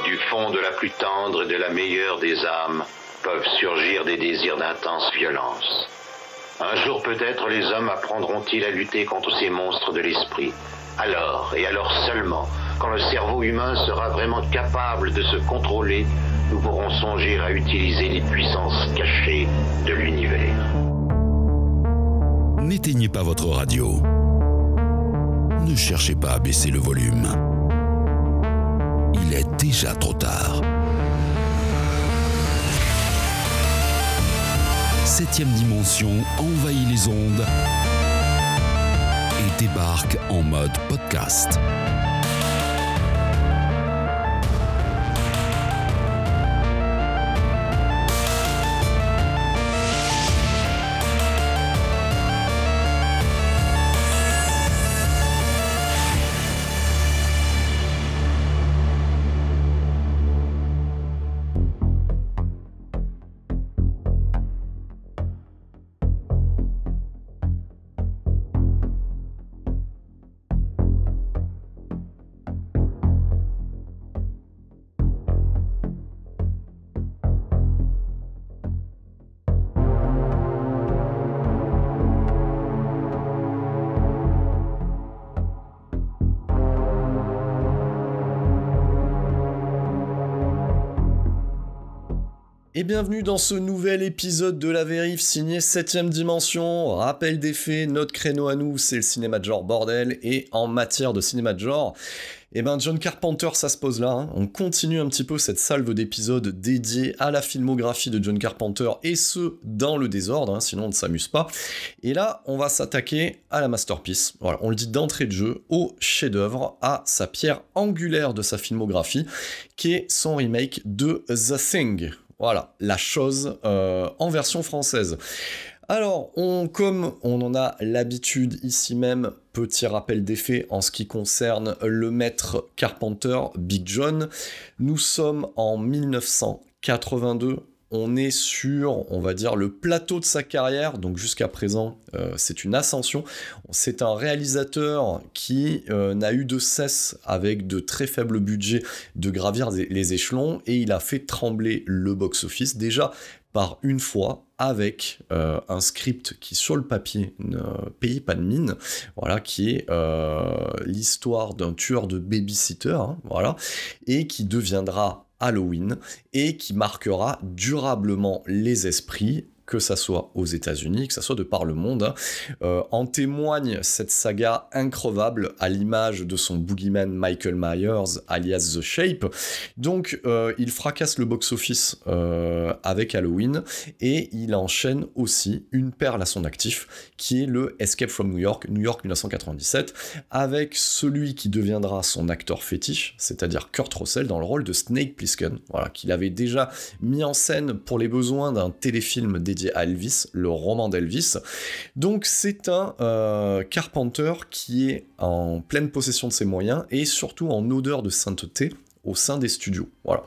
Du fond de la plus tendre et de la meilleure des âmes peuvent surgir des désirs d'intense violence. Un jour peut-être les hommes apprendront-ils à lutter contre ces monstres de l'esprit. Alors, et alors seulement, quand le cerveau humain sera vraiment capable de se contrôler, nous pourrons songer à utiliser les puissances cachées de l'univers. N'éteignez pas votre radio. Ne cherchez pas à baisser le volume. Il est déjà trop tard. 7e dimension envahit les ondes et débarque en mode podcast. Et bienvenue dans ce nouvel épisode de La Vérif signé 7ème dimension. Rappel des faits, notre créneau à nous, c'est le cinéma de genre bordel. Et en matière de cinéma de genre, John Carpenter, ça se pose là. On continue un petit peu cette salve d'épisodes dédiés à la filmographie de John Carpenter, et ce, dans le désordre, sinon on ne s'amuse pas. Et là, on va s'attaquer à la masterpiece. Voilà, on le dit d'entrée de jeu, au chef-d'œuvre, à sa pierre angulaire de sa filmographie, qui est son remake de The Thing. Voilà, La Chose en version française. Alors, comme on en a l'habitude ici même, petit rappel des faits en ce qui concerne le maître Carpenter, Big John. Nous sommes en 1982. On est sur, on va dire, le plateau de sa carrière, donc jusqu'à présent, c'est une ascension. C'est un réalisateur qui n'a eu de cesse, avec de très faibles budgets, de gravir les échelons, et il a fait trembler le box-office, déjà par une fois, avec un script qui, sur le papier, ne payait pas de mine, voilà, qui est l'histoire d'un tueur de babysitter, voilà, et qui deviendra Halloween, et qui marquera durablement les esprits, que ça soit aux États-Unis, que ça soit de par le monde. En témoigne cette saga increvable, à l'image de son boogeyman Michael Myers, alias The Shape. Donc, il fracasse le box-office avec Halloween, et il enchaîne aussi une perle à son actif, qui est le Escape from New York 1997, avec celui qui deviendra son acteur fétiche, c'est-à-dire Kurt Russell, dans le rôle de Snake Plissken, voilà, qu'il avait déjà mis en scène pour les besoins d'un téléfilm dédié à Elvis, le roman d'Elvis. Donc c'est un Carpenter qui est en pleine possession de ses moyens, et surtout en odeur de sainteté au sein des studios. Voilà.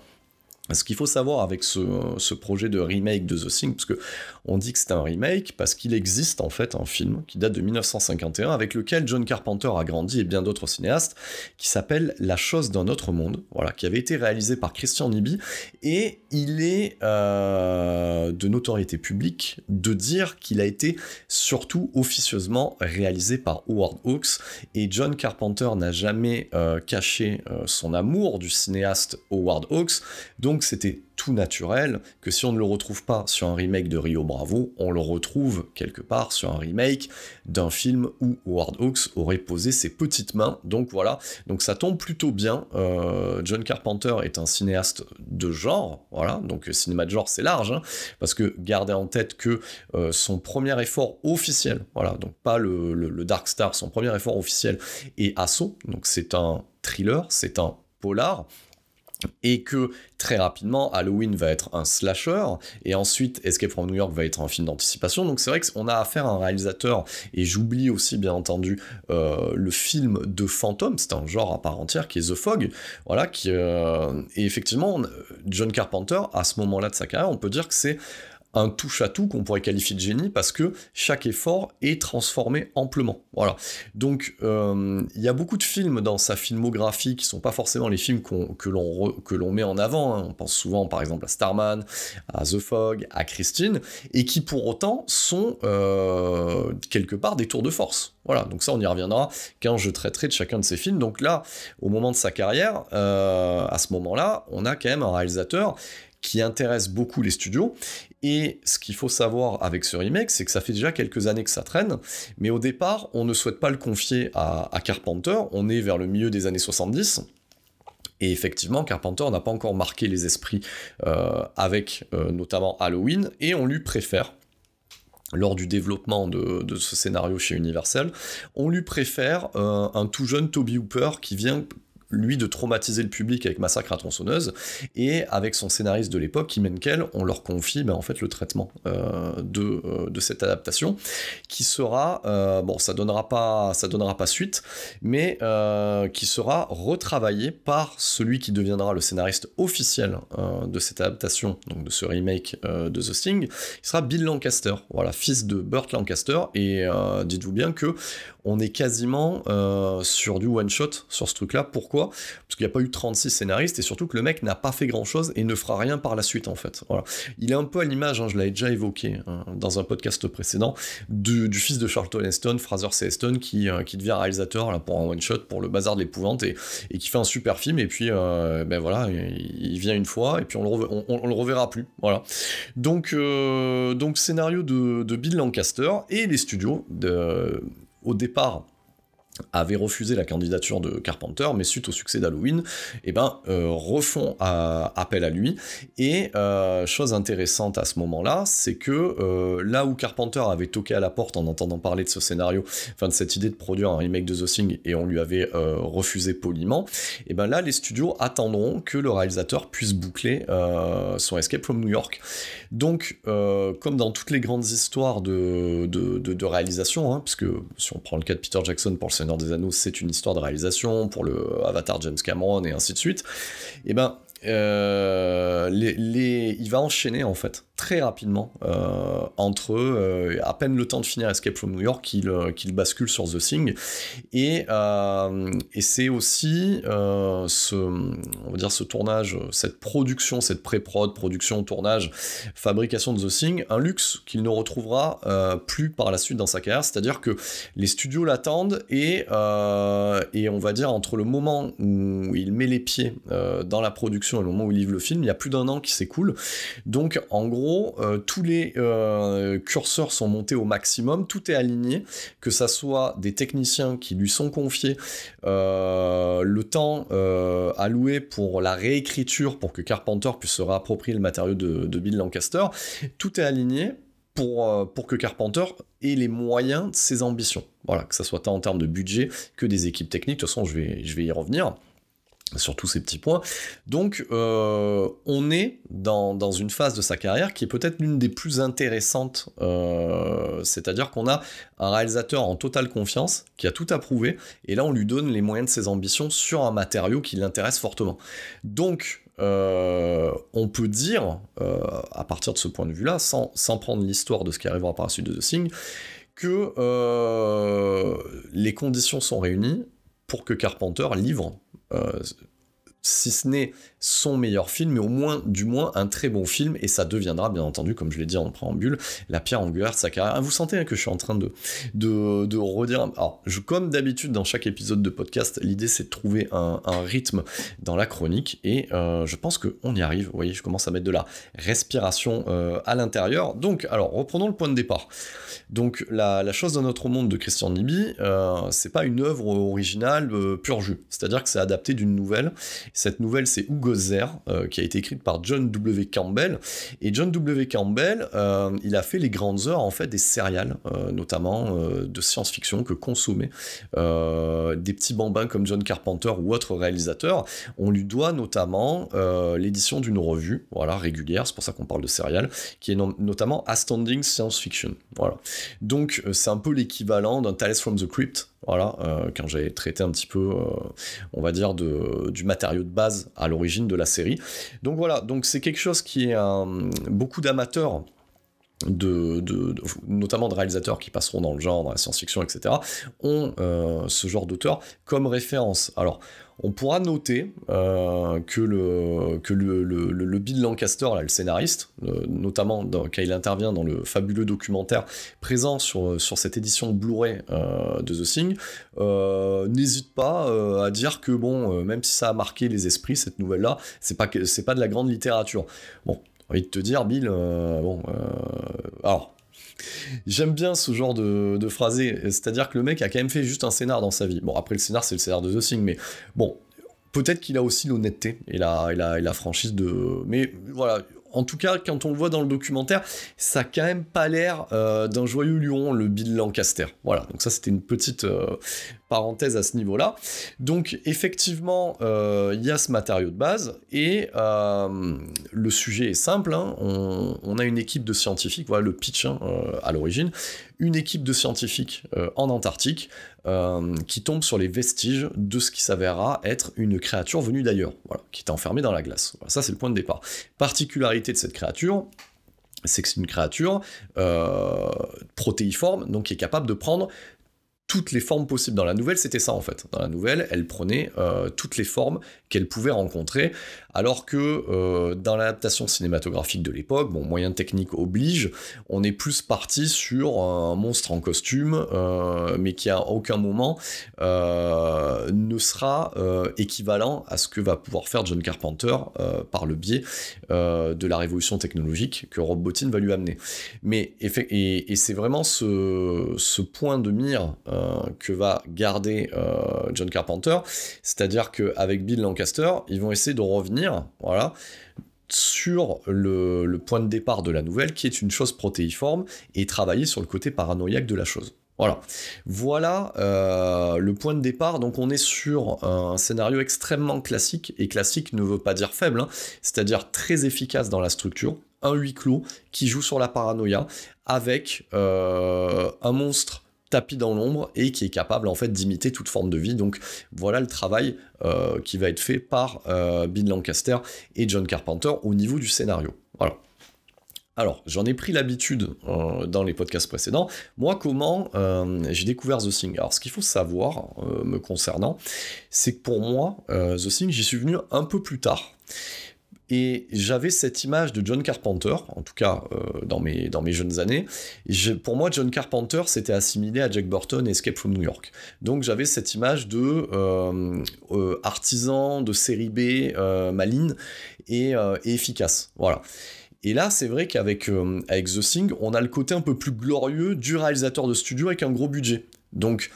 Ce qu'il faut savoir avec ce projet de remake de The Thing, parce que on dit que c'est un remake, parce qu'il existe en fait un film qui date de 1951, avec lequel John Carpenter a grandi, et bien d'autres cinéastes, qui s'appelle La Chose d'un autre monde, voilà, qui avait été réalisé par Christian Nyby, et il est de notoriété publique de dire qu'il a été surtout officieusement réalisé par Howard Hawks, et John Carpenter n'a jamais caché son amour du cinéaste Howard Hawks, donc c'était tout naturel que si on ne le retrouve pas sur un remake de Rio Bravo, on le retrouve quelque part sur un remake d'un film où Howard Hawks aurait posé ses petites mains. Donc voilà, donc ça tombe plutôt bien. John Carpenter est un cinéaste de genre, voilà, donc cinéma de genre c'est large, parce que gardez en tête que son premier effort officiel, voilà, donc pas le Dark Star, son premier effort officiel est Assaut, donc c'est un thriller, c'est un polar, et que très rapidement Halloween va être un slasher, et ensuite Escape from New York va être un film d'anticipation. Donc c'est vrai qu'on a affaire à un réalisateur, et j'oublie aussi bien entendu le film de fantôme, c'est un genre à part entière qui est The Fog, voilà, et effectivement John Carpenter à ce moment-là de sa carrière, on peut dire que c'est un touche-à-tout qu'on pourrait qualifier de génie, parce que chaque effort est transformé amplement. Voilà. Donc, il y a beaucoup de films dans sa filmographie qui sont pas forcément les films que l'on met en avant, hein. On pense souvent, par exemple, à Starman, à The Fog, à Christine, et qui pour autant sont quelque part des tours de force. Voilà, donc ça on y reviendra quand je traiterai de chacun de ces films. Donc là, au moment de sa carrière, à ce moment-là, on a quand même un réalisateur qui intéresse beaucoup les studios, et ce qu'il faut savoir avec ce remake, c'est que ça fait déjà quelques années que ça traîne, mais au départ, on ne souhaite pas le confier à Carpenter, on est vers le milieu des années 70, et effectivement, Carpenter n'a pas encore marqué les esprits avec notamment Halloween, et on lui préfère, lors du développement de ce scénario chez Universal, on lui préfère un tout jeune Toby Hooper qui vient, lui, de traumatiser le public avec Massacre à tronçonneuse, et avec son scénariste de l'époque, Kim Henkel, on leur confie en fait le traitement de cette adaptation, qui sera, bon, ça donnera pas suite, mais qui sera retravaillé par celui qui deviendra le scénariste officiel de cette adaptation, donc de ce remake de The Thing, qui sera Bill Lancaster, voilà, fils de Burt Lancaster, et dites-vous bien que on est quasiment sur du one-shot sur ce truc-là. Pourquoi ? Parce qu'il n'y a pas eu 36 scénaristes, et surtout que le mec n'a pas fait grand-chose et ne fera rien par la suite, en fait. Voilà. Il est un peu à l'image, je l'avais déjà évoqué dans un podcast précédent, du fils de Charlton Heston, Fraser C. Heston, qui devient réalisateur là, pour un one-shot, pour Le Bazar de l'Épouvante, et qui fait un super film, et puis voilà, il vient une fois, et puis on le reverra plus. Voilà. Donc scénario de Bill Lancaster, et les studios au départ avaient refusé la candidature de Carpenter, mais suite au succès d'Halloween, refont appel à lui, et chose intéressante à ce moment-là, c'est que là où Carpenter avait toqué à la porte en entendant parler de ce scénario, enfin de cette idée de produire un remake de The Thing, et on lui avait refusé poliment, et là les studios attendront que le réalisateur puisse boucler son Escape from New York. Donc, comme dans toutes les grandes histoires de réalisation, parce que si on prend le cas de Peter Jackson pour le Seigneur des Anneaux, c'est une histoire de réalisation, pour le Avatar James Cameron, et ainsi de suite, il va enchaîner en fait très rapidement entre à peine le temps de finir Escape from New York qu'il bascule sur The Thing, et c'est aussi ce tournage, cette production, cette pré-prod, production, tournage, fabrication de The Thing, un luxe qu'il ne retrouvera plus par la suite dans sa carrière, c'est-à-dire que les studios l'attendent, et on va dire entre le moment où il met les pieds dans la production et le moment où il livre le film, il y a plus d'1 an qui s'écoule. Donc en gros, tous les curseurs sont montés au maximum, tout est aligné, que ça soit des techniciens qui lui sont confiés, le temps alloué pour la réécriture, pour que Carpenter puisse se réapproprier le matériau de Bill Lancaster, tout est aligné pour que Carpenter ait les moyens de ses ambitions. Voilà, que ça soit tant en termes de budget que des équipes techniques. De toute façon, je vais y revenir sur tous ces petits points. Donc on est dans une phase de sa carrière qui est peut-être l'une des plus intéressantes, c'est-à-dire qu'on a un réalisateur en totale confiance, qui a tout approuvé, et là on lui donne les moyens de ses ambitions sur un matériau qui l'intéresse fortement. Donc on peut dire, à partir de ce point de vue-là, sans prendre l'histoire de ce qui arrivera par la suite de The Thing, que les conditions sont réunies pour que Carpenter livre, si ce n'est son meilleur film, mais du moins un très bon film, et ça deviendra, bien entendu, comme je l'ai dit en préambule, la pierre angulaire de sa carrière. Vous sentez que je suis en train de redire... Alors, comme d'habitude dans chaque épisode de podcast, l'idée c'est de trouver un rythme dans la chronique, et je pense qu'on y arrive. Vous voyez, je commence à mettre de la respiration à l'intérieur. Donc, alors, reprenons le point de départ. Donc, la chose dans notre monde de Christian Nyby, c'est pas une œuvre originale pur jus. C'est-à-dire que c'est adapté d'une nouvelle. Cette nouvelle, c'est Hugo Zer, qui a été écrite par John W. Campbell. Et John W. Campbell, il a fait les grandes heures en fait des serials, notamment de science-fiction que consommaient des petits bambins comme John Carpenter ou autres réalisateurs. On lui doit notamment l'édition d'une revue, voilà, régulière, c'est pour ça qu'on parle de serial, qui est notamment Astounding Science Fiction. Voilà. Donc c'est un peu l'équivalent d'un Tales from the Crypt. Voilà, quand j'avais traité un petit peu, on va dire, du matériau de base à l'origine de la série. Donc voilà, donc c'est quelque chose qui est beaucoup d'amateurs notamment de réalisateurs qui passeront dans le genre, dans la science-fiction, etc., ont ce genre d'auteur comme référence. Alors, on pourra noter que le Bill Lancaster, là, le scénariste, notamment quand il intervient dans le fabuleux documentaire présent sur cette édition Blu-ray de The Thing, n'hésite pas à dire que, bon, même si ça a marqué les esprits, cette nouvelle-là, c'est pas de la grande littérature. Bon, j'ai envie de te dire, Bill, alors... J'aime bien ce genre de phrasé, c'est-à-dire que le mec a quand même fait juste un scénar dans sa vie. Bon, après le scénar, c'est le scénar de The Thing, mais bon, peut-être qu'il a aussi l'honnêteté et la franchise de... Mais voilà, en tout cas, quand on le voit dans le documentaire, ça a quand même pas l'air d'un joyeux lion, le Bill Lancaster. Voilà, donc ça c'était une petite parenthèse à ce niveau-là. Donc effectivement, il y a ce matériau de base, et le sujet est simple, hein. On a une équipe de scientifiques, voilà le pitch à l'origine, une équipe de scientifiques en Antarctique qui tombe sur les vestiges de ce qui s'avérera être une créature venue d'ailleurs, voilà, qui est enfermée dans la glace. Voilà, ça c'est le point de départ. Particularité de cette créature, c'est que c'est une créature protéiforme, donc qui est capable de prendre toutes les formes possibles. Dans la nouvelle, c'était ça en fait. Dans la nouvelle, elle prenait toutes les formes qu'elle pouvait rencontrer, alors que dans l'adaptation cinématographique de l'époque, bon, moyens techniques oblige, on est plus parti sur un monstre en costume, mais qui à aucun moment ne sera équivalent à ce que va pouvoir faire John Carpenter par le biais de la révolution technologique que Rob Bottin va lui amener. Mais et c'est vraiment ce point de mire que va garder John Carpenter, c'est-à-dire qu'avec Bill Lancaster, ils vont essayer de revenir, voilà, sur le point de départ de la nouvelle, qui est une chose protéiforme, et travailler sur le côté paranoïaque de la chose. Voilà le point de départ. Donc on est sur un scénario extrêmement classique, et classique ne veut pas dire faible, hein, c'est-à-dire très efficace dans la structure, un huis clos qui joue sur la paranoïa, avec un monstre tapis dans l'ombre et qui est capable en fait d'imiter toute forme de vie. Donc voilà le travail qui va être fait par Bill Lancaster et John Carpenter au niveau du scénario. Voilà. Alors, j'en ai pris l'habitude dans les podcasts précédents. Moi, comment j'ai découvert The Thing? Alors, ce qu'il faut savoir me concernant, c'est que pour moi, The Thing, j'y suis venu un peu plus tard. Et j'avais cette image de John Carpenter, en tout cas dans mes jeunes années. Pour moi, John Carpenter, c'était assimilé à Jack Burton et Escape from New York. Donc j'avais cette image de artisan de série B, maligne et efficace. Voilà. Et là, c'est vrai qu'avec The Thing, on a le côté un peu plus glorieux du réalisateur de studio avec un gros budget. Donc,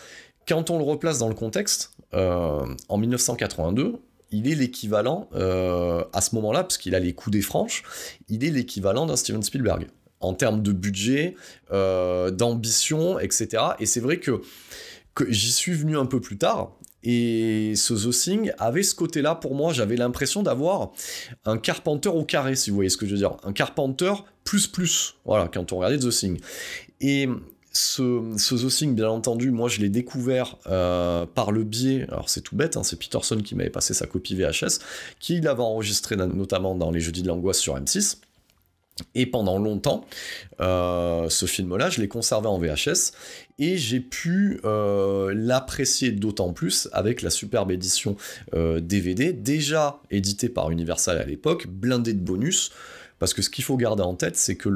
quand on le replace dans le contexte, en 1982, il est l'équivalent, à ce moment-là, parce qu'il a les coups des franches, il est l'équivalent d'un Steven Spielberg, en termes de budget, d'ambition, etc. Et c'est vrai que j'y suis venu un peu plus tard, et ce The Thing avait ce côté-là pour moi, j'avais l'impression d'avoir un Carpenter au carré, si vous voyez ce que je veux dire, un Carpenter plus, voilà, quand on regardait The Thing. Et ce The Thing, bien entendu, moi je l'ai découvert par le biais, alors c'est tout bête, hein, c'est Peterson qui m'avait passé sa copie VHS, qui l'avait enregistré notamment dans les Jeudis de l'Angoisse sur M6, et pendant longtemps, ce film-là, je l'ai conservé en VHS, et j'ai pu l'apprécier d'autant plus avec la superbe édition DVD, déjà éditée par Universal à l'époque, blindée de bonus. Parce que ce qu'il faut garder en tête, c'est que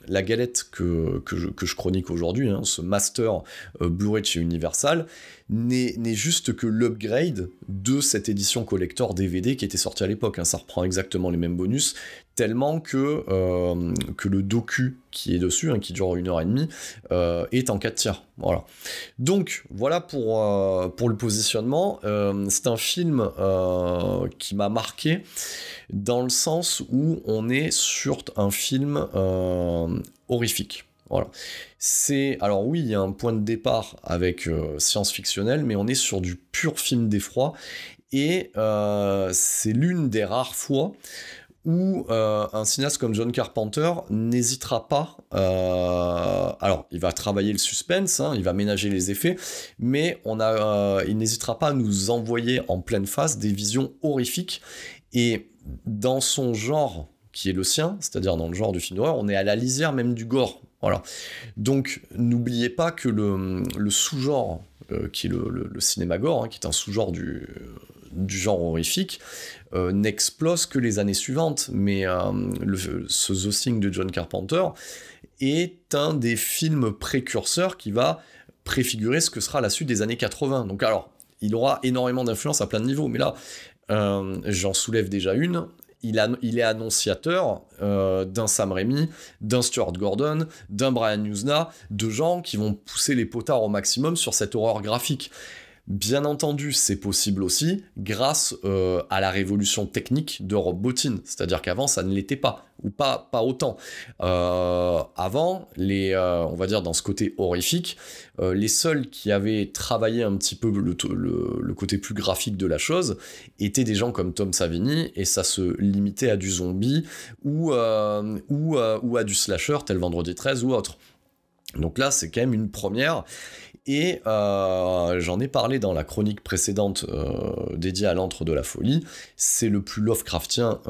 la galette que je chronique aujourd'hui, hein, ce master Blu-ray de chez Universal, n'est juste que l'upgrade de cette édition collector DVD qui était sortie à l'époque. Hein. Ça reprend exactement les mêmes bonus, tellement que le docu qui est dessus, hein, qui dure 1h30, est en 4 tiers. Voilà. Donc, voilà pour le positionnement. C'est un film qui m'a marqué, dans le sens où on est sur un film horrifique. Voilà. Alors oui, il y a un point de départ avec science-fictionnel, mais on est sur du pur film d'effroi, et c'est l'une des rares fois où un cinéaste comme John Carpenter n'hésitera pas, alors il va travailler le suspense, hein, il va ménager les effets, mais il n'hésitera pas à nous envoyer en pleine face des visions horrifiques, et dans son genre qui est le sien, c'est-à-dire dans le genre du film d'horreur, on est à la lisière même du gore. Voilà. Donc, n'oubliez pas que le sous-genre, qui est le cinéma gore, qui est un sous-genre du genre horrifique, n'explose que les années suivantes. Mais ce The Thing de John Carpenter est un des films précurseurs qui va préfigurer ce que sera la suite des années 80. Donc alors, il aura énormément d'influence à plein de niveaux, mais là, j'en soulève déjà une. Il est annonciateur d'un Sam Raimi, d'un Stuart Gordon, d'un Brian Yuzna, de gens qui vont pousser les potards au maximum sur cette horreur graphique. Bien entendu, c'est possible aussi grâce à la révolution technique de Rob Bottin, c'est-à-dire qu'avant ça ne l'était pas, ou pas autant. Avant, on va dire dans ce côté horrifique, les seuls qui avaient travaillé un petit peu le côté plus graphique de la chose étaient des gens comme Tom Savini, et ça se limitait à du zombie ou à du slasher tel Vendredi 13 ou autre. Donc là, c'est quand même une première. Et j'en ai parlé dans la chronique précédente dédiée à l'antre de la folie, c'est le plus Lovecraftien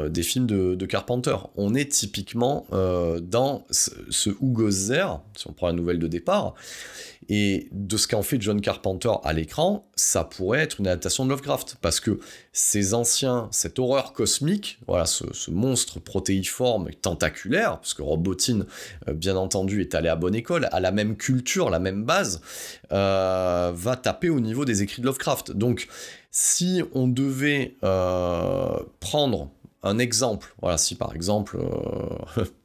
des films de Carpenter. On est typiquement dans ce Who Goes There, si on prend la nouvelle de départ, et de ce qu'en fait John Carpenter à l'écran, ça pourrait être une adaptation de Lovecraft, parce que cette horreur cosmique, voilà, ce monstre protéiforme et tentaculaire, parce que Rob Bottin, bien entendu, est allé à bonne école, a la même culture, la même base, va taper au niveau des écrits de Lovecraft. Donc, si on devait prendre un exemple, voilà, si par exemple,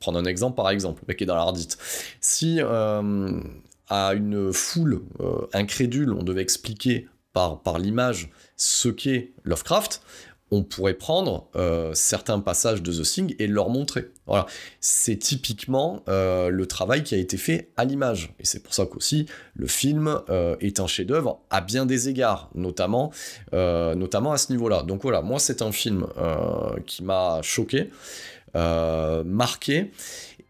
prendre un exemple par exemple, le mec est dans l'ardite, si à une foule incrédule, on devait expliquer par l'image ce qu'est Lovecraft, on pourrait prendre certains passages de The Thing et leur montrer. Voilà. C'est typiquement le travail qui a été fait à l'image. Et c'est pour ça qu'aussi, le film est un chef-d'œuvre à bien des égards, notamment à ce niveau-là. Donc voilà, moi c'est un film qui m'a choqué, marqué,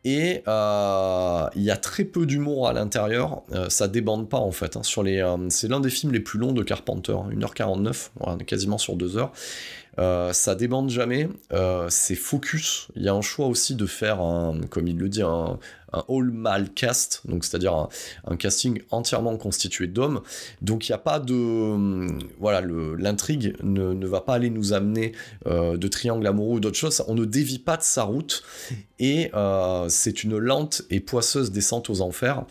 et il y a très peu d'humour à l'intérieur, ça débande pas en fait, c'est l'un des films les plus longs de Carpenter, 1h49, voilà, on est quasiment sur 2 heures. Ça débande jamais, c'est focus. Il y a un choix aussi de faire comme il le dit, un all male cast, donc c'est-à-dire un casting entièrement constitué d'hommes. Donc il n'y a pas de... Voilà, l'intrigue ne va pas aller nous amener de triangle amoureux ou d'autres choses. On ne dévie pas de sa route, et c'est une lente et poisseuse descente aux enfers,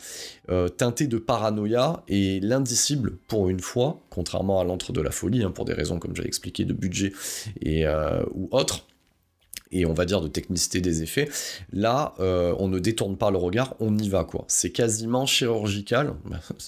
teintée de paranoïa et l'indicible pour une fois, contrairement à l'antre de la folie, pour des raisons comme j'avais expliqué de budget ou autres, et on va dire de technicité des effets. Là, on ne détourne pas le regard, on y va, quoi. C'est quasiment chirurgical,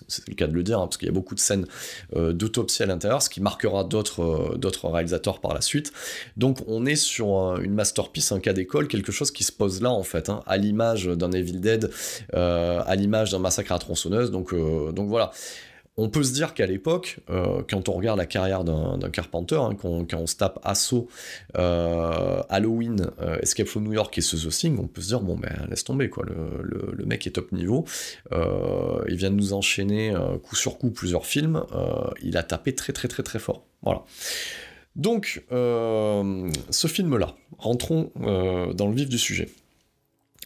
c'est le cas de le dire, parce qu'il y a beaucoup de scènes d'autopsie à l'intérieur, ce qui marquera d'autres réalisateurs par la suite. Donc on est sur une masterpiece, un cas d'école, quelque chose qui se pose là, en fait, à l'image d'un Evil Dead, à l'image d'un Massacre à la tronçonneuse, donc voilà. On peut se dire qu'à l'époque, quand on regarde la carrière d'un Carpenter, quand on se tape Assaut, Halloween, Escape from New York et ce The Thing, on peut se dire, bon ben laisse tomber, quoi, le mec est top niveau, il vient de nous enchaîner coup sur coup plusieurs films, il a tapé très très très très fort, voilà. Donc, ce film-là, rentrons dans le vif du sujet.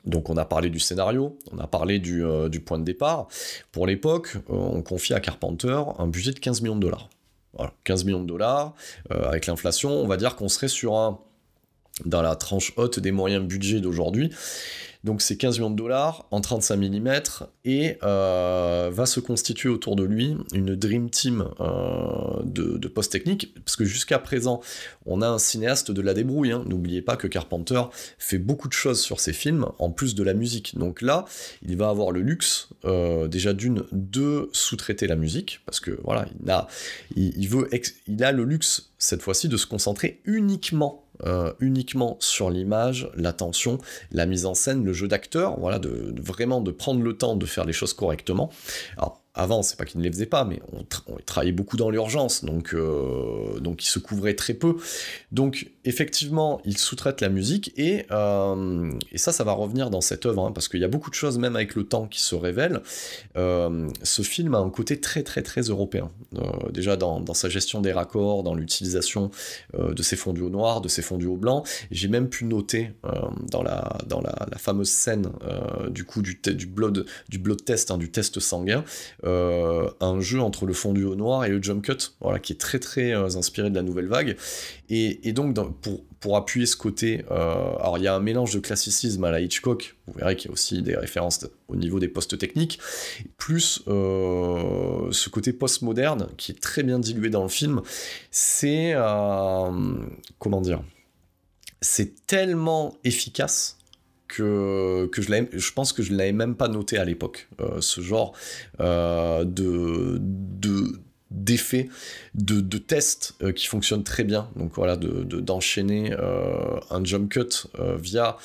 Donc on a parlé du scénario, on a parlé du point de départ. Pour l'époque, on confie à Carpenter un budget de 15 millions de dollars. Voilà, 15 millions de dollars, avec l'inflation, on va dire qu'on serait dans la tranche haute des moyens budget d'aujourd'hui. Donc c'est 15 millions de dollars en 35 mm, et va se constituer autour de lui une dream team de post-technique, parce que jusqu'à présent, on a un cinéaste de la débrouille. N'oubliez pas que Carpenter fait beaucoup de choses sur ses films, en plus de la musique. Donc là, il va avoir le luxe, déjà de sous-traiter la musique, parce que voilà, il a le luxe, cette fois-ci, de se concentrer uniquement sur l'image, l'attention, la mise en scène, le jeu d'acteur, voilà, vraiment de prendre le temps de faire les choses correctement. Alors, avant, c'est pas qu'il ne les faisait pas, mais on travaillait beaucoup dans l'urgence, donc il se couvrait très peu. Donc, effectivement, il sous-traite la musique, et ça va revenir dans cette œuvre, hein, parce qu'il y a beaucoup de choses, même avec le temps, qui se révèlent. Ce film a un côté très, très, très européen. Déjà, dans sa gestion des raccords, dans l'utilisation de ses fondus au noir, de ses fondus au blanc. J'ai même pu noter, dans la fameuse scène, du coup, du blood test, hein, du test sanguin, un jeu entre le fondu au noir et le jump cut, voilà, qui est très très inspiré de la nouvelle vague, et donc pour appuyer ce côté, alors il y a un mélange de classicisme à la Hitchcock, vous verrez qu'il y a aussi des références au niveau des postes techniques, plus ce côté postmoderne qui est très bien dilué dans le film. C'est comment dire, c'est tellement efficace que je pense que je ne l'avais même pas noté à l'époque, ce genre d'effet, de test qui fonctionne très bien. Donc voilà, d'enchaîner un jump cut via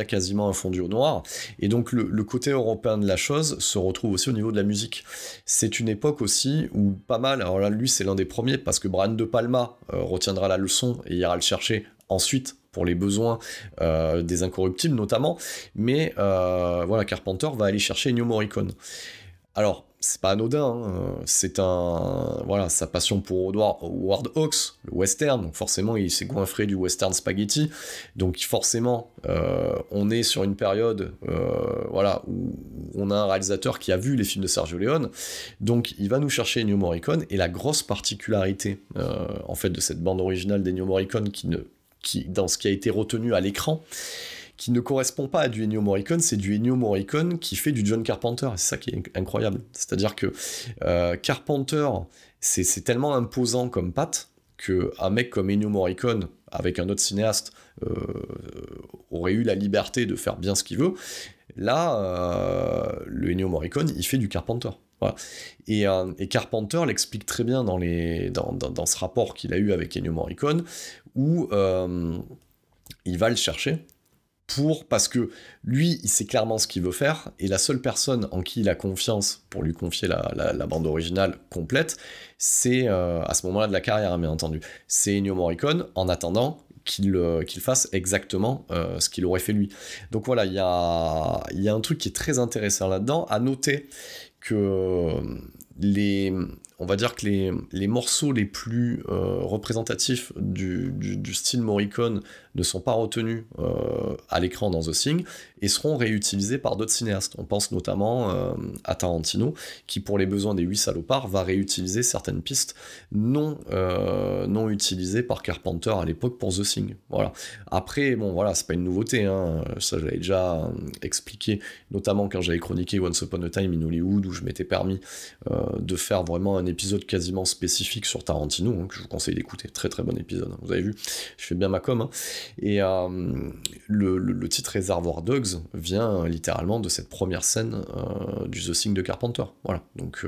quasiment un fondu au noir. Et donc le côté européen de la chose se retrouve aussi au niveau de la musique. C'est une époque aussi où pas mal, alors là lui c'est l'un des premiers, parce que Brian De Palma retiendra la leçon et ira le chercher ensuite pour les besoins des Incorruptibles notamment, mais voilà, Carpenter va aller chercher Ennio Morricone. Alors, c'est pas anodin, hein, c'est voilà, sa passion pour Howard Hawks, le western, donc forcément il s'est goinfré du western spaghetti, donc forcément on est sur une période voilà, où on a un réalisateur qui a vu les films de Sergio Leone, donc il va nous chercher Ennio Morricone, et la grosse particularité en fait de cette bande originale d'Ennio Morricone qui dans ce qui a été retenu à l'écran, qui ne correspond pas à du Ennio Morricone, c'est du Ennio Morricone qui fait du John Carpenter, et c'est ça qui est incroyable. C'est-à-dire que Carpenter, c'est tellement imposant comme patte, qu'un mec comme Ennio Morricone, avec un autre cinéaste, aurait eu la liberté de faire bien ce qu'il veut. Là, le Ennio Morricone, il fait du Carpenter. Voilà. Et Carpenter l'explique très bien dans ce rapport qu'il a eu avec Ennio Morricone, où il va le chercher parce que lui, il sait clairement ce qu'il veut faire, et la seule personne en qui il a confiance pour lui confier la bande originale complète, c'est à ce moment-là de la carrière, bien entendu, c'est Ennio Morricone, en attendant qu'il fasse exactement ce qu'il aurait fait lui. Donc voilà, il y a un truc qui est très intéressant là-dedans, à noter que on va dire que les morceaux les plus représentatifs du style Morricone ne sont pas retenus à l'écran dans The Thing et seront réutilisés par d'autres cinéastes. On pense notamment à Tarantino, qui pour les besoins des 8 salopards va réutiliser certaines pistes non utilisées par Carpenter à l'époque pour The Thing. Voilà. Après, bon voilà, c'est pas une nouveauté, hein. Ça je l'avais déjà expliqué, notamment quand j'avais chroniqué Once Upon a Time in Hollywood, où je m'étais permis de faire vraiment un épisode quasiment spécifique sur Tarantino, hein, que je vous conseille d'écouter. Très très bon épisode, hein. Vous avez vu, je fais bien ma com, hein. Et le titre Reservoir Dogs vient littéralement de cette première scène du The Thing de Carpenter. Voilà, donc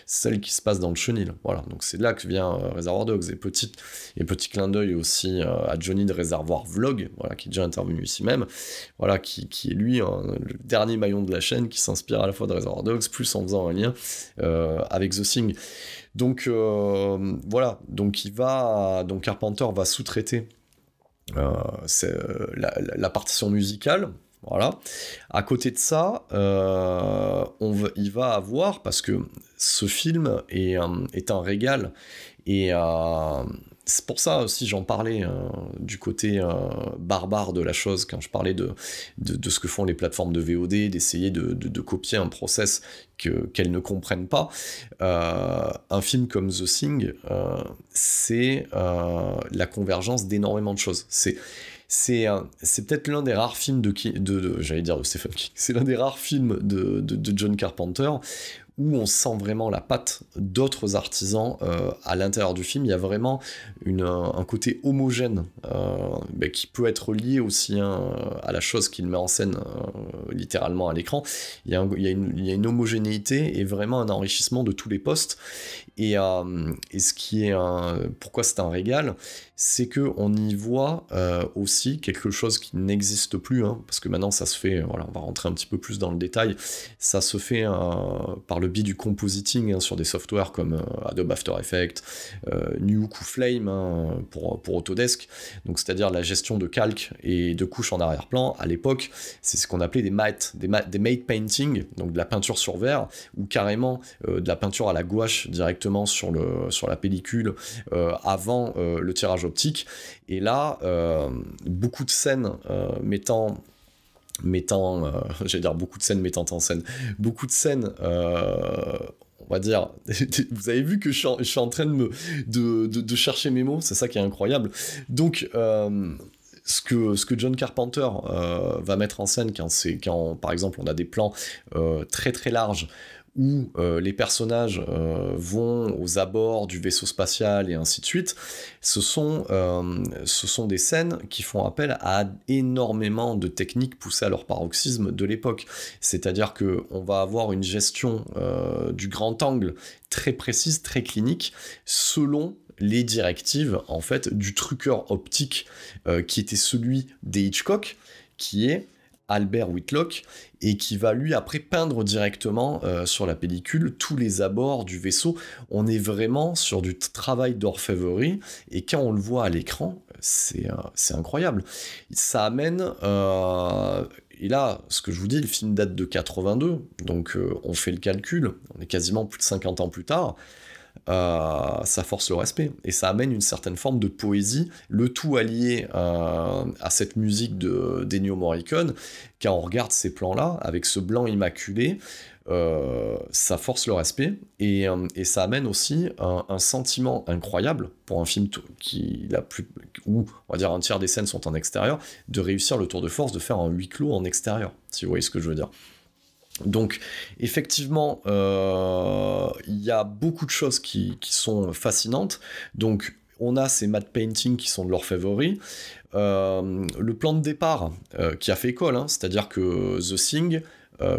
celle qui se passe dans le chenil. Voilà, donc c'est de là que vient Reservoir Dogs, et petit clin d'œil aussi à Johnny de Reservoir Vlog, voilà, qui est déjà intervenu ici même, voilà, qui est lui le dernier maillon de la chaîne, qui s'inspire à la fois de Reservoir Dogs, plus en faisant un lien avec The Thing. Donc voilà, donc Carpenter va sous-traiter la partition musicale. Voilà. À côté de ça, il va avoir, parce que ce film est un régal, et c'est pour ça aussi j'en parlais du côté barbare de la chose, quand je parlais de ce que font les plateformes de VOD, d'essayer de copier un process qu'elles ne comprennent pas. Un film comme The Thing, c'est la convergence d'énormément de choses. C'est peut-être l'un des rares films j'allais dire de Stephen King, c'est l'un des rares films de John Carpenter où on sent vraiment la patte d'autres artisans à l'intérieur du film. Il y a vraiment un côté homogène qui peut être lié aussi à la chose qu'il met en scène littéralement à l'écran. Il y a une homogénéité et vraiment un enrichissement de tous les postes. Et ce qui est pourquoi c'est un régal, c'est qu'on y voit aussi quelque chose qui n'existe plus, hein, parce que maintenant ça se fait, voilà, on va rentrer un petit peu plus dans le détail, ça se fait par le le biais du compositing, hein, sur des softwares comme Adobe After Effects, Nuke ou Flame, hein, pour Autodesk. Donc c'est-à-dire la gestion de calque et de couches en arrière-plan. À l'époque, c'est ce qu'on appelait des matte painting, donc de la peinture sur verre, ou carrément de la peinture à la gouache directement sur la pellicule avant le tirage optique. Et là, beaucoup de scènes j'allais dire beaucoup de scènes mettant en scène, beaucoup de scènes, on va dire, vous avez vu que je suis en train de chercher mes mots, c'est ça qui est incroyable. Donc, ce que John Carpenter va mettre en scène quand, par exemple, on a des plans très très larges, où les personnages vont aux abords du vaisseau spatial et ainsi de suite, ce sont des scènes qui font appel à énormément de techniques poussées à leur paroxysme de l'époque. C'est-à-dire qu'on va avoir une gestion du grand angle très précise, très clinique, selon les directives, en fait, du truqueur optique qui était celui des Hitchcock, qui est Albert Whitlock, et qui va lui après peindre directement sur la pellicule tous les abords du vaisseau. On est vraiment sur du travail d'orfèvrerie, et quand on le voit à l'écran, c'est incroyable. Ça amène... et là, ce que je vous dis, le film date de 82, donc on fait le calcul, on est quasiment plus de 50 ans plus tard. Ça force le respect et ça amène une certaine forme de poésie, le tout allié à cette musique d'Ennio Morricone. Quand on regarde ces plans-là avec ce blanc immaculé, ça force le respect et ça amène aussi un sentiment incroyable pour un film où on va dire un tiers des scènes sont en extérieur, de réussir le tour de force de faire un huis clos en extérieur, si vous voyez ce que je veux dire. Donc effectivement, il y a beaucoup de choses qui sont fascinantes. Donc on a ces matte paintings qui sont de l'orfèvrerie. Le plan de départ qui a fait école, hein, c'est-à-dire que The Thing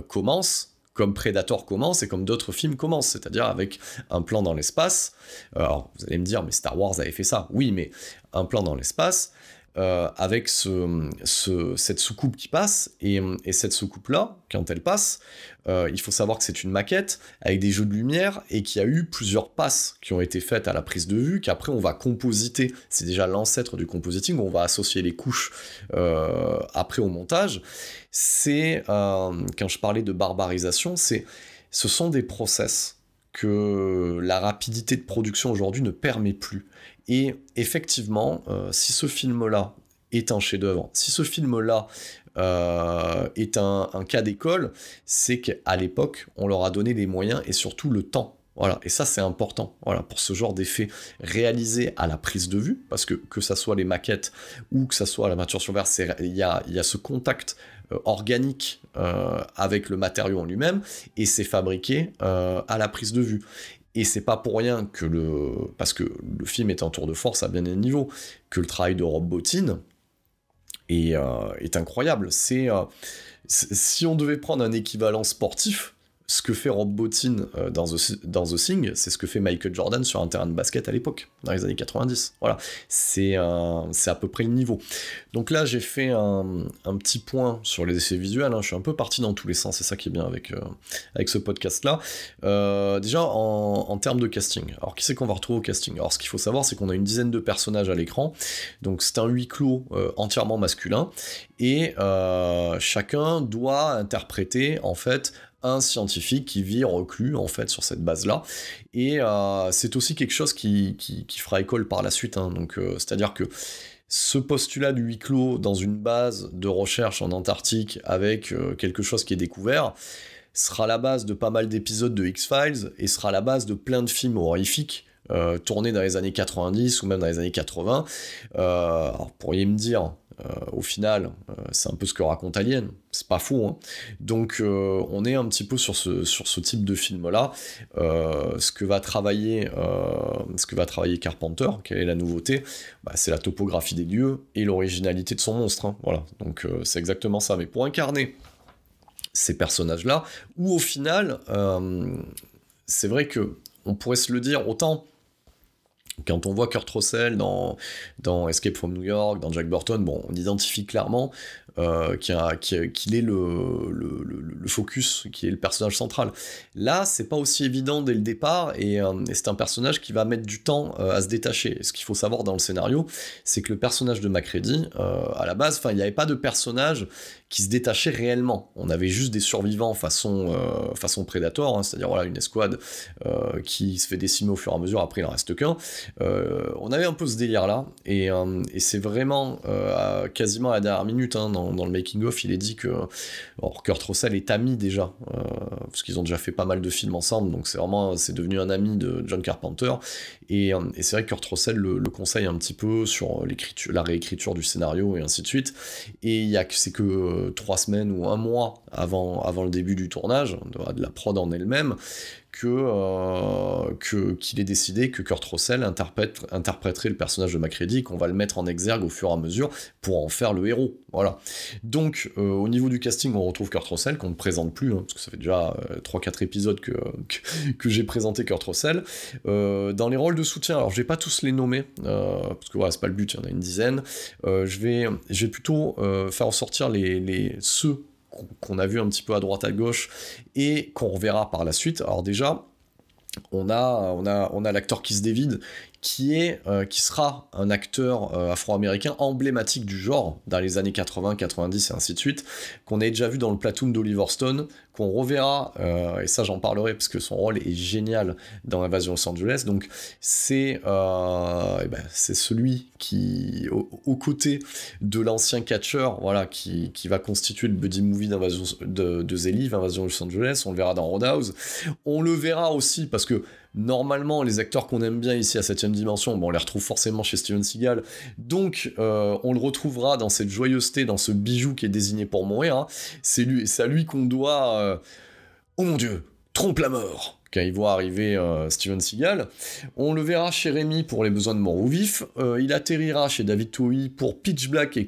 commence comme Predator commence et comme d'autres films commencent, c'est-à-dire avec un plan dans l'espace. Alors vous allez me dire, mais Star Wars avait fait ça. Oui, mais un plan dans l'espace, avec cette soucoupe qui passe, et cette soucoupe-là, quand elle passe, il faut savoir que c'est une maquette avec des jeux de lumière, et qu'il y a eu plusieurs passes qui ont été faites à la prise de vue, qu'après on va compositer, c'est déjà l'ancêtre du compositing, où on va associer les couches après au montage. C'est, quand je parlais de barbarisation, ce sont des process que la rapidité de production aujourd'hui ne permet plus. Et effectivement, si ce film-là est un chef-d'œuvre, si ce film-là est un cas d'école, c'est qu'à l'époque, on leur a donné les moyens et surtout le temps. Voilà, et ça c'est important, voilà, pour ce genre d'effet réalisé à la prise de vue, parce que ça soit les maquettes ou que ça soit la peinture sur verre, il y a ce contact organique avec le matériau en lui-même, et c'est fabriqué à la prise de vue. Et c'est pas pour rien parce que le film est un tour de force à bien des niveaux, que le travail de Rob Bottin est incroyable. Si on devait prendre un équivalent sportif, ce que fait Rob Bottin dans The Thing, c'est ce que fait Michael Jordan sur un terrain de basket à l'époque, dans les années 90. Voilà, c'est à peu près le niveau. Donc là, j'ai fait un petit point sur les effets visuels, hein. Je suis un peu parti dans tous les sens, c'est ça qui est bien avec ce podcast-là. Déjà, en termes de casting, alors qui c'est qu'on va retrouver au casting? Alors ce qu'il faut savoir, c'est qu'on a une dizaine de personnages à l'écran, donc c'est un huis clos entièrement masculin, et chacun doit interpréter, en fait, un scientifique qui vit reclus en fait sur cette base-là, et c'est aussi quelque chose qui fera école par la suite, hein. Donc c'est-à-dire que ce postulat du huis clos dans une base de recherche en Antarctique avec quelque chose qui est découvert sera la base de pas mal d'épisodes de X-Files et sera la base de plein de films horrifiques tournés dans les années 90 ou même dans les années 80. Alors pourriez me dire, au final, c'est un peu ce que raconte Alien, c'est pas faux, hein. Donc on est un petit peu sur ce type de film-là. Ce que va travailler Carpenter, quelle est la nouveauté? C'est la topographie des lieux et l'originalité de son monstre, hein. Voilà, donc c'est exactement ça. Mais pour incarner ces personnages-là, où au final, c'est vrai que on pourrait se le dire, autant quand on voit Kurt Russell dans Escape from New York, dans Jack Burton, bon, on identifie clairement qu'il est le focus, qui est le personnage central. Là, c'est pas aussi évident dès le départ, et c'est un personnage qui va mettre du temps à se détacher. Et ce qu'il faut savoir dans le scénario, c'est que le personnage de Macready, à la base, il n'y avait pas de personnage qui se détachait réellement. On avait juste des survivants façon Predator, hein, c'est-à-dire voilà, une escouade qui se fait décimer au fur et à mesure, après il en reste qu'un. On avait un peu ce délire-là, et c'est vraiment quasiment à la dernière minute, hein, dans le making-of, il est dit que Kurt Russell est ami déjà, parce qu'ils ont déjà fait pas mal de films ensemble, donc c'est devenu un ami de John Carpenter, et c'est vrai que Kurt Russell le conseille un petit peu sur la réécriture du scénario, et ainsi de suite, et c'est que 3 semaines ou 1 mois avant le début du tournage, de la prod en elle-même, qu'il ait décidé que Kurt Russell interpréterait le personnage de Macready, qu'on va le mettre en exergue au fur et à mesure pour en faire le héros. Voilà. Donc, au niveau du casting, on retrouve Kurt Russell, qu'on ne présente plus, hein, parce que ça fait déjà 3-4 épisodes que j'ai présenté Kurt Russell. Dans les rôles de soutien, alors je vais pas tous les nommer, parce que voilà, c'est pas le but, il y en a une dizaine. Je vais plutôt faire ressortir ceux qu'on a vu un petit peu à droite à gauche et qu'on reverra par la suite. Alors déjà, on a l'acteur Keith David qui sera un acteur afro-américain emblématique du genre dans les années 80, 90 et ainsi de suite, qu'on a déjà vu dans le Platoon d'Oliver Stone, qu'on reverra, et ça j'en parlerai parce que son rôle est génial dans Invasion Los Angeles. Donc c'est celui qui, aux côtés de l'ancien catcheur, voilà, qui va constituer le buddy movie de Zelig, Invasion Los Angeles. On le verra dans Roadhouse. On le verra aussi parce que normalement, les acteurs qu'on aime bien ici à 7ème dimension, on les retrouve forcément chez Steven Seagal, donc on le retrouvera dans cette joyeuseté, dans ce bijou qui est désigné pour mourir, hein. C'est à lui qu'on doit oh mon Dieu, trompe la mort, quand il voit arriver Steven Seagal. On le verra chez Rémi pour Les besoins de mort ou vif, il atterrira chez David Towie pour Pitch Black et les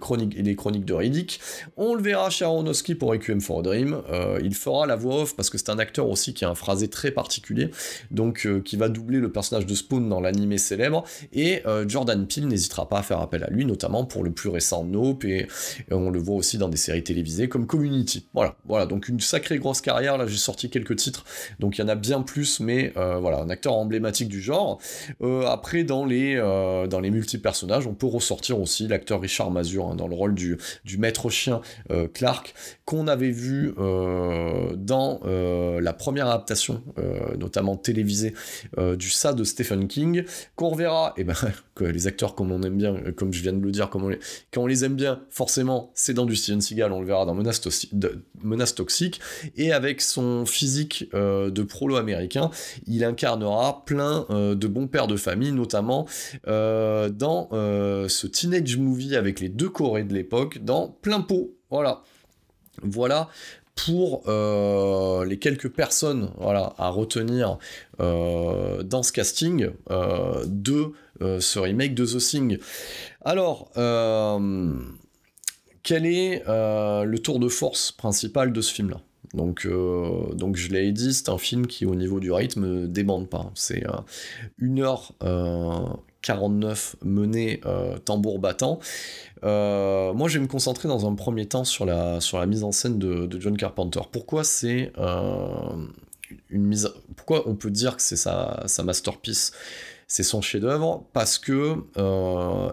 chroniques de Riddick, on le verra chez Aronofsky pour Requiem for a Dream, il fera la voix off parce que c'est un acteur aussi qui a un phrasé très particulier, donc qui va doubler le personnage de Spawn dans l'animé célèbre, et Jordan Peele n'hésitera pas à faire appel à lui, notamment pour le plus récent Nope, et on le voit aussi dans des séries télévisées comme Community. Voilà, donc une sacrée grosse carrière. Là j'ai sorti quelques titres, donc il y en a bien plus, mais voilà, un acteur emblématique du genre. Après, dans les multiples personnages, on peut ressortir aussi l'acteur Richard Mazur, hein, dans le rôle du maître chien Clark, qu'on avait vu dans la première adaptation, notamment télévisée, du Ça de Stephen King, qu'on reverra, et que les acteurs comme on aime bien, comme je viens de le dire, quand on les aime bien, forcément, c'est dans du Steven Seagal, on le verra dans Menace Toxique, et avec son physique de prolo américain, il incarnera plein de bons pères de famille, notamment dans ce teenage movie avec les 2 Corées de l'époque, dans Plein Pot. Voilà pour les quelques personnes, voilà, à retenir dans ce casting de ce remake de The Thing. Alors, quel est le tour de force principal de ce film-là ? Donc je l'ai dit, c'est un film qui au niveau du rythme débande pas. C'est 1h49 mené tambour battant. Moi je vais me concentrer dans un premier temps sur la mise en scène de John Carpenter. Pourquoi pourquoi on peut dire que c'est sa masterpiece, c'est son chef-d'œuvre? Parce que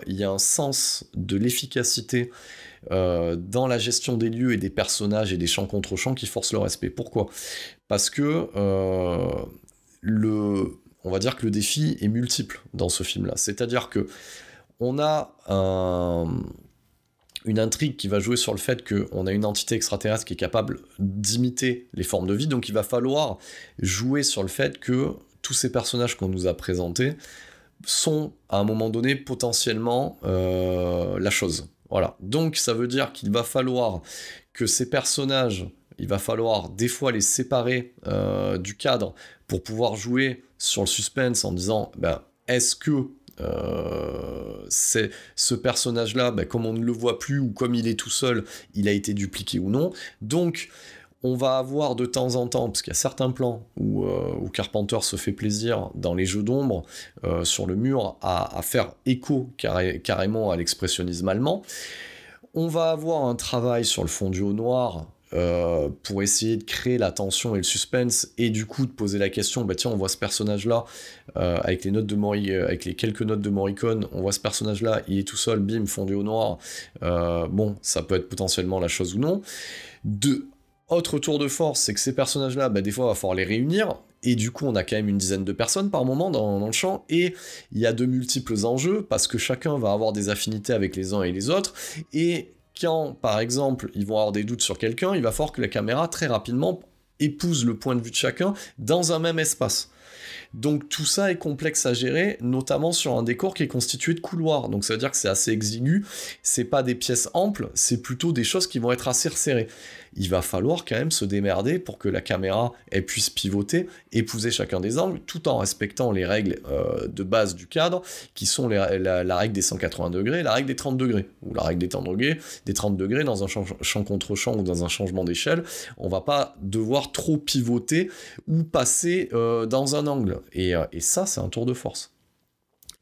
il y a un sens de l'efficacité dans la gestion des lieux et des personnages et des champs contre champs qui force le respect. Pourquoi ? Parce que on va dire que le défi est multiple dans ce film-là. C'est-à-dire que on a une intrigue qui va jouer sur le fait qu'on a une entité extraterrestre qui est capable d'imiter les formes de vie, donc il va falloir jouer sur le fait que tous ces personnages qu'on nous a présentés sont, à un moment donné, potentiellement la chose. Voilà. Donc ça veut dire qu'il va falloir que ces personnages, il va falloir des fois les séparer du cadre pour pouvoir jouer sur le suspense en disant est-ce que c'est ce personnage-là, comme on ne le voit plus ou comme il est tout seul, il a été dupliqué ou non. Donc on va avoir de temps en temps, parce qu'il y a certains plans où Carpenter se fait plaisir dans les jeux d'ombre sur le mur à faire écho carrément à l'expressionnisme allemand. On va avoir un travail sur le fondu au noir pour essayer de créer la tension et le suspense, et du coup de poser la question, bah tiens, on voit ce personnage-là, avec les quelques notes de Morricone, on voit ce personnage-là, il est tout seul, bim, fondu au noir, bon, ça peut être potentiellement la chose ou non. Autre tour de force, c'est que ces personnages-là, bah, des fois, il va falloir les réunir, et du coup, on a quand même une dizaine de personnes par moment dans le champ, et il y a de multiples enjeux, parce que chacun va avoir des affinités avec les uns et les autres, et quand, par exemple, ils vont avoir des doutes sur quelqu'un, il va falloir que la caméra, très rapidement, épouse le point de vue de chacun dans un même espace. Donc tout ça est complexe à gérer, notamment sur un décor qui est constitué de couloirs. Donc ça veut dire que c'est assez exigu, c'est pas des pièces amples, c'est plutôt des choses qui vont être assez resserrées. Il va falloir quand même se démerder pour que la caméra elle puisse pivoter, épouser chacun des angles, tout en respectant les règles de base du cadre, qui sont la règle des 180 degrés et la règle des 30 degrés, ou la règle des 30 degrés dans un champ contre champ ou dans un changement d'échelle. On va pas devoir trop pivoter ou passer dans un angle. Et ça, c'est un tour de force.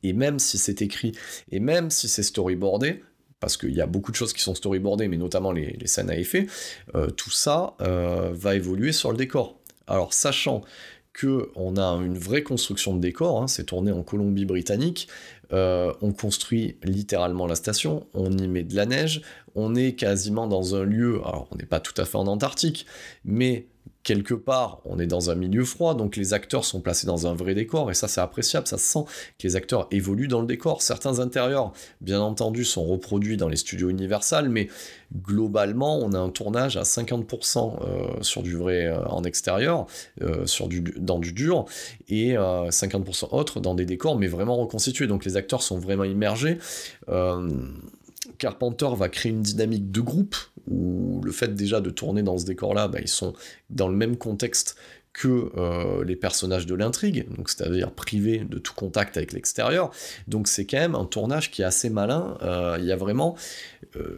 Et même si c'est écrit, et même si c'est storyboardé, parce qu'il y a beaucoup de choses qui sont storyboardées, mais notamment les scènes à effet, tout ça va évoluer sur le décor. Alors, sachant qu'on a une vraie construction de décor, hein, c'est tourné en Colombie-Britannique, on construit littéralement la station, on y met de la neige, on est quasiment dans un lieu, alors on n'est pas tout à fait en Antarctique, mais quelque part, on est dans un milieu froid, donc les acteurs sont placés dans un vrai décor, et ça c'est appréciable, ça se sent que les acteurs évoluent dans le décor. Certains intérieurs, bien entendu, sont reproduits dans les studios Universal, mais globalement, on a un tournage à 50% sur du vrai en extérieur, dans du dur, et 50% autre dans des décors, mais vraiment reconstitués, donc les acteurs sont vraiment immergés. Carpenter va créer une dynamique de groupe, où le fait déjà de tourner dans ce décor-là, bah, ils sont dans le même contexte que les personnages de l'intrigue, donc c'est-à-dire privés de tout contact avec l'extérieur, donc c'est quand même un tournage qui est assez malin. Il y a vraiment...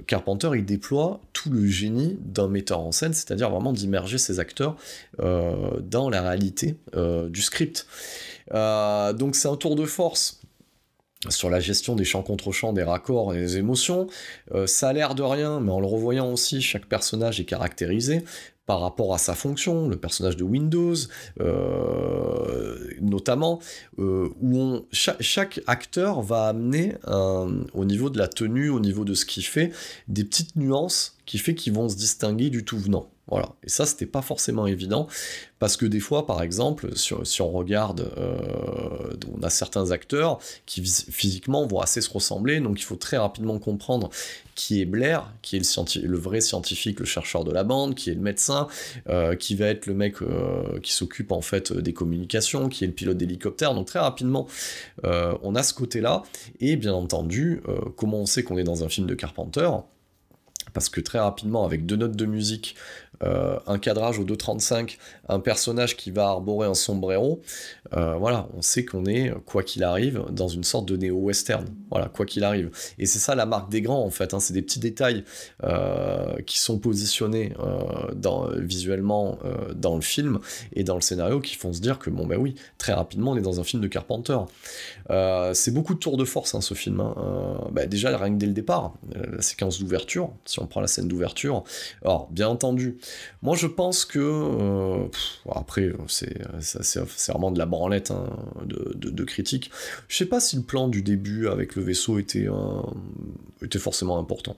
Carpenter, il déploie tout le génie d'un metteur en scène, c'est-à-dire vraiment d'immerger ses acteurs dans la réalité du script. Donc c'est un tour de force sur la gestion des champs contre champs, des raccords et des émotions. Ça a l'air de rien, mais en le revoyant aussi, chaque personnage est caractérisé par rapport à sa fonction, le personnage de Windows, notamment, où chaque acteur va amener, au niveau de la tenue, au niveau de ce qu'il fait, des petites nuances qui fait qu'ils vont se distinguer du tout venant. Voilà. Et ça, c'était pas forcément évident, parce que des fois, par exemple, si on regarde, on a certains acteurs qui physiquement vont assez se ressembler, donc il faut très rapidement comprendre qui est Blair, qui est le vrai scientifique, le chercheur de la bande, qui est le médecin, qui va être le mec qui s'occupe en fait des communications, qui est le pilote d'hélicoptère. Donc très rapidement, on a ce côté-là, et bien entendu, comment on sait qu'on est dans un film de Carpenter ? Parce que très rapidement, avec 2 notes de musique, un cadrage au 2.35, un personnage qui va arborer un sombrero, voilà, on sait qu'on est, quoi qu'il arrive, dans une sorte de néo-western, voilà, quoi qu'il arrive. Et c'est ça la marque des grands, en fait, hein, c'est des petits détails qui sont positionnés visuellement dans le film et dans le scénario qui font se dire que, bon, ben oui, très rapidement, on est dans un film de Carpenter. C'est beaucoup de tours de force, hein, ce film. Hein. Déjà, rien que dès le départ, la séquence d'ouverture, si on prend la scène d'ouverture, alors, bien entendu, moi je pense que après c'est vraiment de la branlette, hein, de critique. Je sais pas si le plan du début avec le vaisseau était forcément important,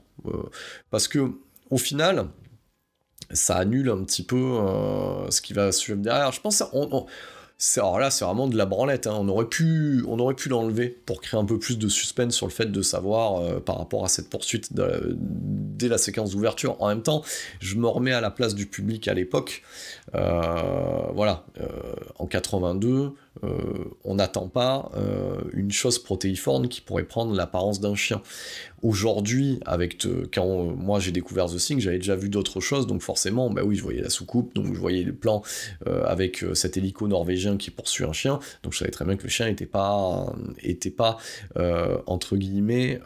parce que au final ça annule un petit peu ce qui va suivre derrière. Je pense alors là, c'est vraiment de la branlette, hein. On aurait pu l'enlever pour créer un peu plus de suspense sur le fait de savoir par rapport à cette poursuite dès la séquence d'ouverture. En même temps, je me remets à la place du public à l'époque. En 82, on n'attend pas une chose protéiforme qui pourrait prendre l'apparence d'un chien. Aujourd'hui, quand moi j'ai découvert The Thing, j'avais déjà vu d'autres choses, donc forcément, bah oui, je voyais la soucoupe, donc je voyais le plan avec cet hélico norvégien qui poursuit un chien, donc je savais très bien que le chien était pas entre guillemets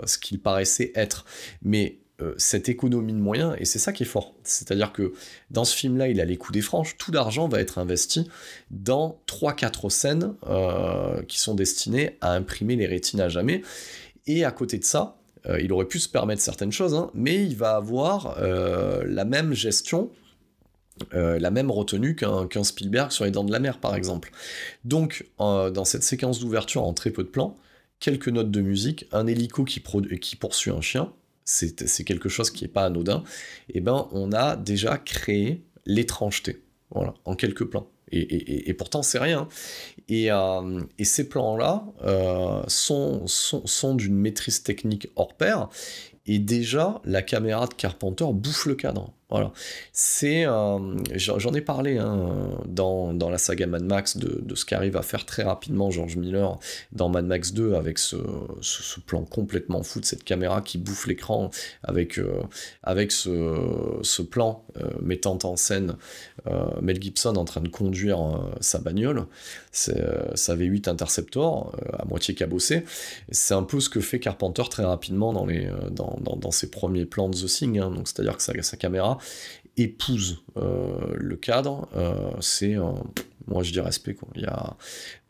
ce qu'il paraissait être. Mais cette économie de moyens, et c'est ça qui est fort, c'est-à-dire que dans ce film-là, il a les coups des franches, tout l'argent va être investi dans 3-4 scènes qui sont destinées à imprimer les rétines à jamais, et à côté de ça, il aurait pu se permettre certaines choses, hein, mais il va avoir la même gestion, la même retenue qu'un Spielberg sur Les Dents de la Mer, par exemple. Donc, dans cette séquence d'ouverture, en très peu de plans, quelques notes de musique, un hélico qui poursuit un chien, c'est quelque chose qui n'est pas anodin, et ben on a déjà créé l'étrangeté, voilà, en quelques plans. Et pourtant, c'est rien. Et ces plans-là sont d'une maîtrise technique hors pair, et déjà, la caméra de Carpenter bouffe le cadre. Voilà. J'en ai parlé hein, dans la saga Mad Max de ce qu'arrive à faire très rapidement George Miller dans Mad Max 2 avec ce plan complètement fou de cette caméra qui bouffe l'écran avec ce plan mettant en scène Mel Gibson en train de conduire sa bagnole, sa V8 Interceptor à moitié cabossée. C'est un peu ce que fait Carpenter très rapidement dans ses premiers plans de The Thing, hein. Donc c'est-à-dire que sa caméra épouse le cadre, moi je dis respect, quoi. Il y a,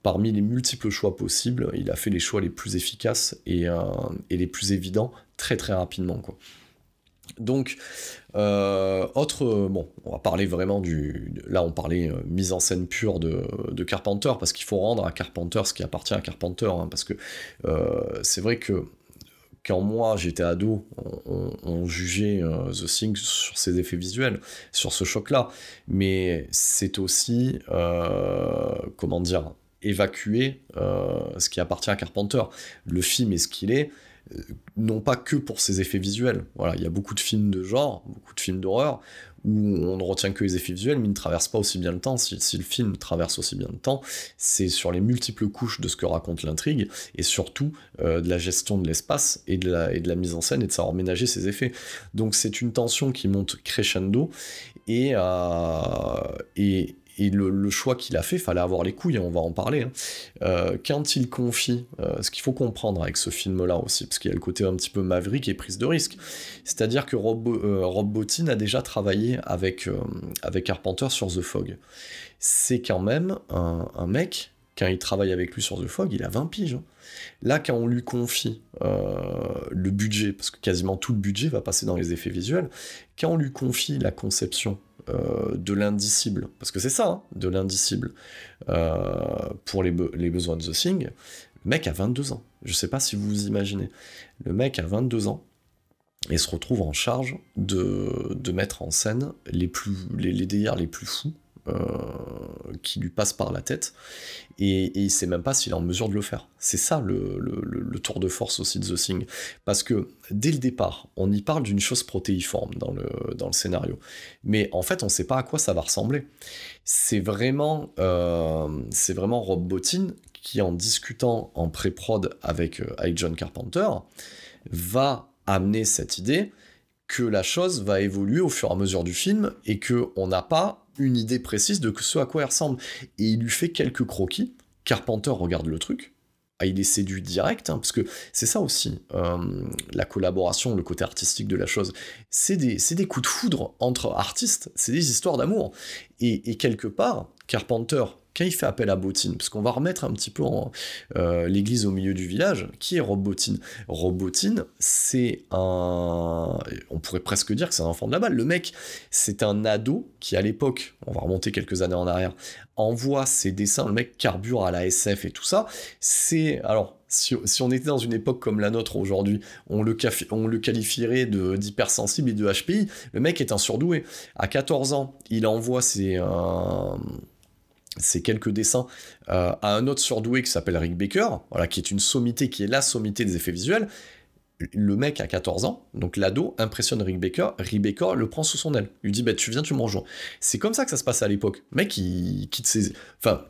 parmi les multiples choix possibles, il a fait les choix les plus efficaces et les plus évidents très très rapidement, quoi. Donc, bon, on va parler vraiment là on parlait mise en scène pure de Carpenter, parce qu'il faut rendre à Carpenter ce qui appartient à Carpenter, hein, parce que c'est vrai que quand moi j'étais ado, on jugeait The Thing sur ses effets visuels, sur ce choc-là, mais c'est aussi, comment dire, évacuer ce qui appartient à Carpenter. Le film est ce qu'il est, non pas que pour ses effets visuels. Voilà, il y a beaucoup de films de genre, beaucoup de films d'horreur, où on ne retient que les effets visuels, mais il ne traverse pas aussi bien le temps. Si le film traverse aussi bien le temps, c'est sur les multiples couches de ce que raconte l'intrigue, et surtout de la gestion de l'espace, et de la mise en scène, et de savoir ménager ses effets. Donc c'est une tension qui monte crescendo, et le choix qu'il a fait, fallait avoir les couilles, on va en parler. Hein. Quand il confie, ce qu'il faut comprendre avec ce film-là aussi, parce qu'il y a le côté un petit peu maverick et prise de risque, c'est-à-dire que Rob Bottin a déjà travaillé avec Carpenter sur The Fog. C'est quand même un mec, quand il travaille avec lui sur The Fog, il a 20 piges. Hein. Là, quand on lui confie le budget, parce que quasiment tout le budget va passer dans les effets visuels, quand on lui confie la conception de l'indicible, parce que c'est ça, hein, de l'indicible, pour les besoins de The Thing, le mec a 22 ans. Je sais pas si vous vous imaginez. Le mec a 22 ans et se retrouve en charge de mettre en scène les délires les plus fous qui lui passent par la tête, et il sait même pas s'il est en mesure de le faire. C'est ça le tour de force aussi de The Thing, parce que dès le départ, on y parle d'une chose protéiforme dans le scénario, mais en fait on sait pas à quoi ça va ressembler. C'est vraiment Rob Bottin qui, en discutant en pré-prod avec John Carpenter, va amener cette idée que la chose va évoluer au fur et à mesure du film, et qu'on n'a pas une idée précise de ce à quoi elle ressemble. Et il lui fait quelques croquis, Carpenter regarde le truc, il est séduit direct, hein, parce que c'est ça aussi, la collaboration, le côté artistique de la chose, c'est des coups de foudre entre artistes, c'est des histoires d'amour, et quelque part, Carpenter, quand il fait appel à Bottin, parce qu'on va remettre un petit peu l'église au milieu du village, qui est Rob Bottin? Rob Bottin, c'est on pourrait presque dire que c'est un enfant de la balle. Le mec, c'est un ado qui, à l'époque, on va remonter quelques années en arrière, envoie ses dessins, le mec carbure à la SF et tout ça. Alors, si on était dans une époque comme la nôtre aujourd'hui, on le qualifierait d'hypersensible et de HPI. Le mec est un surdoué. À 14 ans, il envoie ces quelques dessins à un autre surdoué qui s'appelle Rick Baker, voilà, qui est une sommité, qui est la sommité des effets visuels. Le mec a 14 ans, donc l'ado impressionne Rick Baker le prend sous son aile, lui dit tu viens, tu me rejoins. C'est comme ça que ça se passe à l'époque. Le mec, il quitte ses... Enfin,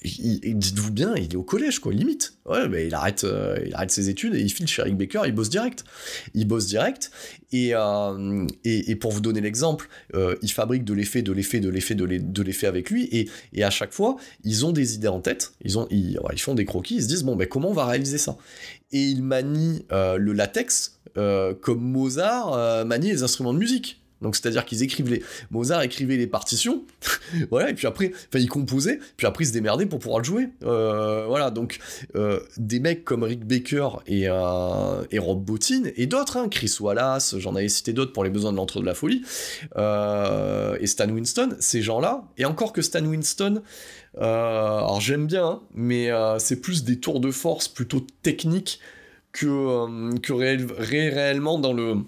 dites-vous bien, il est au collège, quoi, limite. Ouais, mais il arrête ses études et il file chez Rick Baker, il bosse direct. Et pour vous donner l'exemple, il fabrique de l'effet avec lui, et à chaque fois, ils ont des idées en tête, ils font des croquis, ils se disent, comment on va réaliser ça? Et ils manient le latex comme Mozart manie les instruments de musique. Donc c'est-à-dire qu'ils Mozart écrivait les partitions, voilà, et puis après, il composait, puis après il se démerdait pour pouvoir le jouer. Voilà, donc des mecs comme Rick Baker et Rob Bottin, et d'autres, hein, Chris Wallace, j'en avais cité d'autres pour les besoins de l'Entre de la Folie, et Stan Winston, ces gens-là, et encore que Stan Winston, alors j'aime bien, hein, mais c'est plus des tours de force plutôt techniques que réellement dans le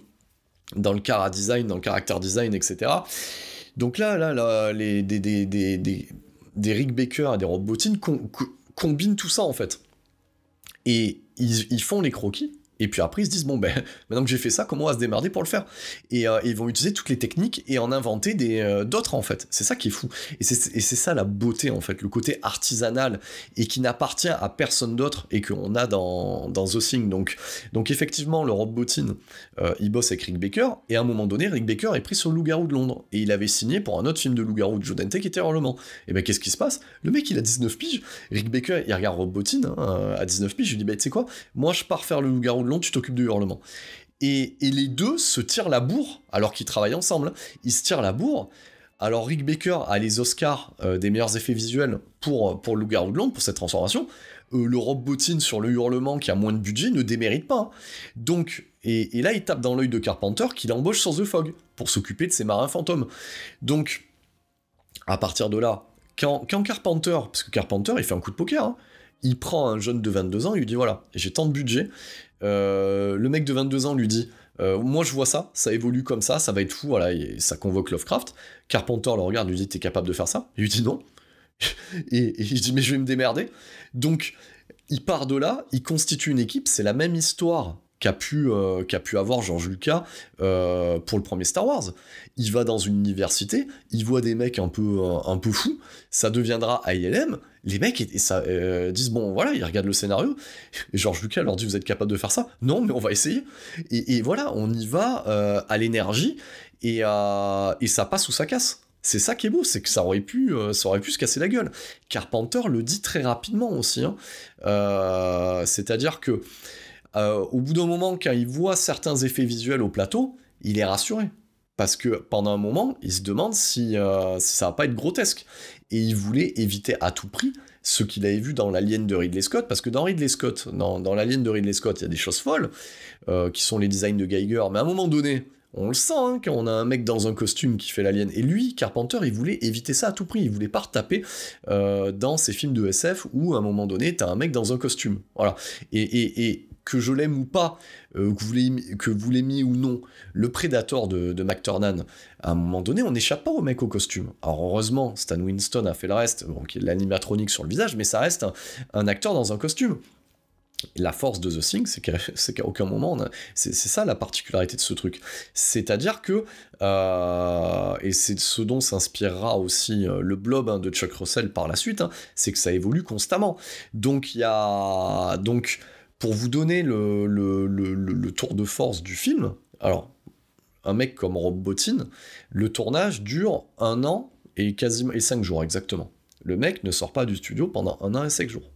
chara design, dans le character design, etc. Donc là des Rick Baker et des Rob Bottin combinent tout ça, en fait. Et ils font les croquis, et puis après ils se disent, bon ben, maintenant que j'ai fait ça, comment on va se démerder pour le faire ? Et ils vont utiliser toutes les techniques et en inventer d'autres, en fait. C'est ça qui est fou. Et c'est ça la beauté, en fait, le côté artisanal, et qui n'appartient à personne d'autre, et qu'on a dans The Thing. Donc effectivement, le Rob Bottin, il bosse avec Rick Baker, et à un moment donné, Rick Baker est pris sur le Loup-garou de Londres, et il avait signé pour un autre film de Loup-garou de Joe Dante qui était Hurlement. Et ben qu'est-ce qui se passe ? Le mec, il a 19 piges, Rick Baker, il regarde Rob Bottin, hein, à 19 piges, je lui dis, ben tu sais quoi, moi je pars faire le Loup-garou de Londres, tu t'occupes de Hurlement. Et les deux se tirent la bourre, alors qu'ils travaillent ensemble, hein. Ils se tirent la bourre. Alors Rick Baker a les Oscars des meilleurs effets visuels pour le Loup-garou de Londres, pour cette transformation. Le Rob Bottin sur le Hurlement, qui a moins de budget, ne démérite pas, hein. Donc, et là, il tape dans l'œil de Carpenter, qu'il embauche sur The Fog, pour s'occuper de ses marins fantômes. Donc, à partir de là, quand Carpenter, parce que Carpenter, il fait un coup de poker, hein, il prend un jeune de 22 ans, il lui dit, voilà, j'ai tant de budget. Le mec de 22 ans lui dit, moi je vois ça évolue comme ça va être fou, voilà, et ça convoque Lovecraft. Carpenter le regarde, lui dit, t'es capable de faire ça ? Il lui dit non. et il dit, mais je vais me démerder. Donc, il part de là, il constitue une équipe, c'est la même histoire qu'a pu avoir George Lucas pour le premier Star Wars. Il va dans une université, il voit des mecs un peu fous, ça deviendra ILM. Les mecs disent, bon voilà, ils regardent le scénario, et George Lucas leur dit, vous êtes capable de faire ça ? Non, mais on va essayer. Et voilà, on y va à l'énergie, et ça passe ou ça casse. C'est ça qui est beau, c'est que ça aurait pu se casser la gueule. Carpenter le dit très rapidement aussi, hein. C'est-à-dire que au bout d'un moment, quand il voit certains effets visuels au plateau, il est rassuré. Parce que pendant un moment, il se demande si ça va pas être grotesque. Et il voulait éviter à tout prix ce qu'il avait vu dans l'Alien de Ridley Scott, parce que dans Ridley Scott, dans l'Alien de Ridley Scott, il y a des choses folles, qui sont les designs de Geiger, mais à un moment donné, on le sent, hein, quand on a un mec dans un costume qui fait l'alien. Et lui, Carpenter, il voulait éviter ça à tout prix. Il voulait pas retaper dans ses films de SF où, à un moment donné, t'as un mec dans un costume. Voilà. Et que je l'aime ou pas, que vous l'aimiez ou non, le Predator de McTurnan, à un moment donné, on n'échappe pas au mec au costume. Alors heureusement, Stan Winston a fait le reste, bon, qui est l'animatronique sur le visage, mais ça reste un acteur dans un costume. La force de The Thing, c'est qu'à aucun moment, c'est ça la particularité de ce truc. C'est-à-dire que, et c'est ce dont s'inspirera aussi le Blob, hein, de Chuck Russell par la suite, hein, c'est que ça évolue constamment. Donc, pour vous donner le tour de force du film, alors, un mec comme Rob Bottin, le tournage dure 1 an et 5 jours, exactement. Le mec ne sort pas du studio pendant 1 an et 5 jours.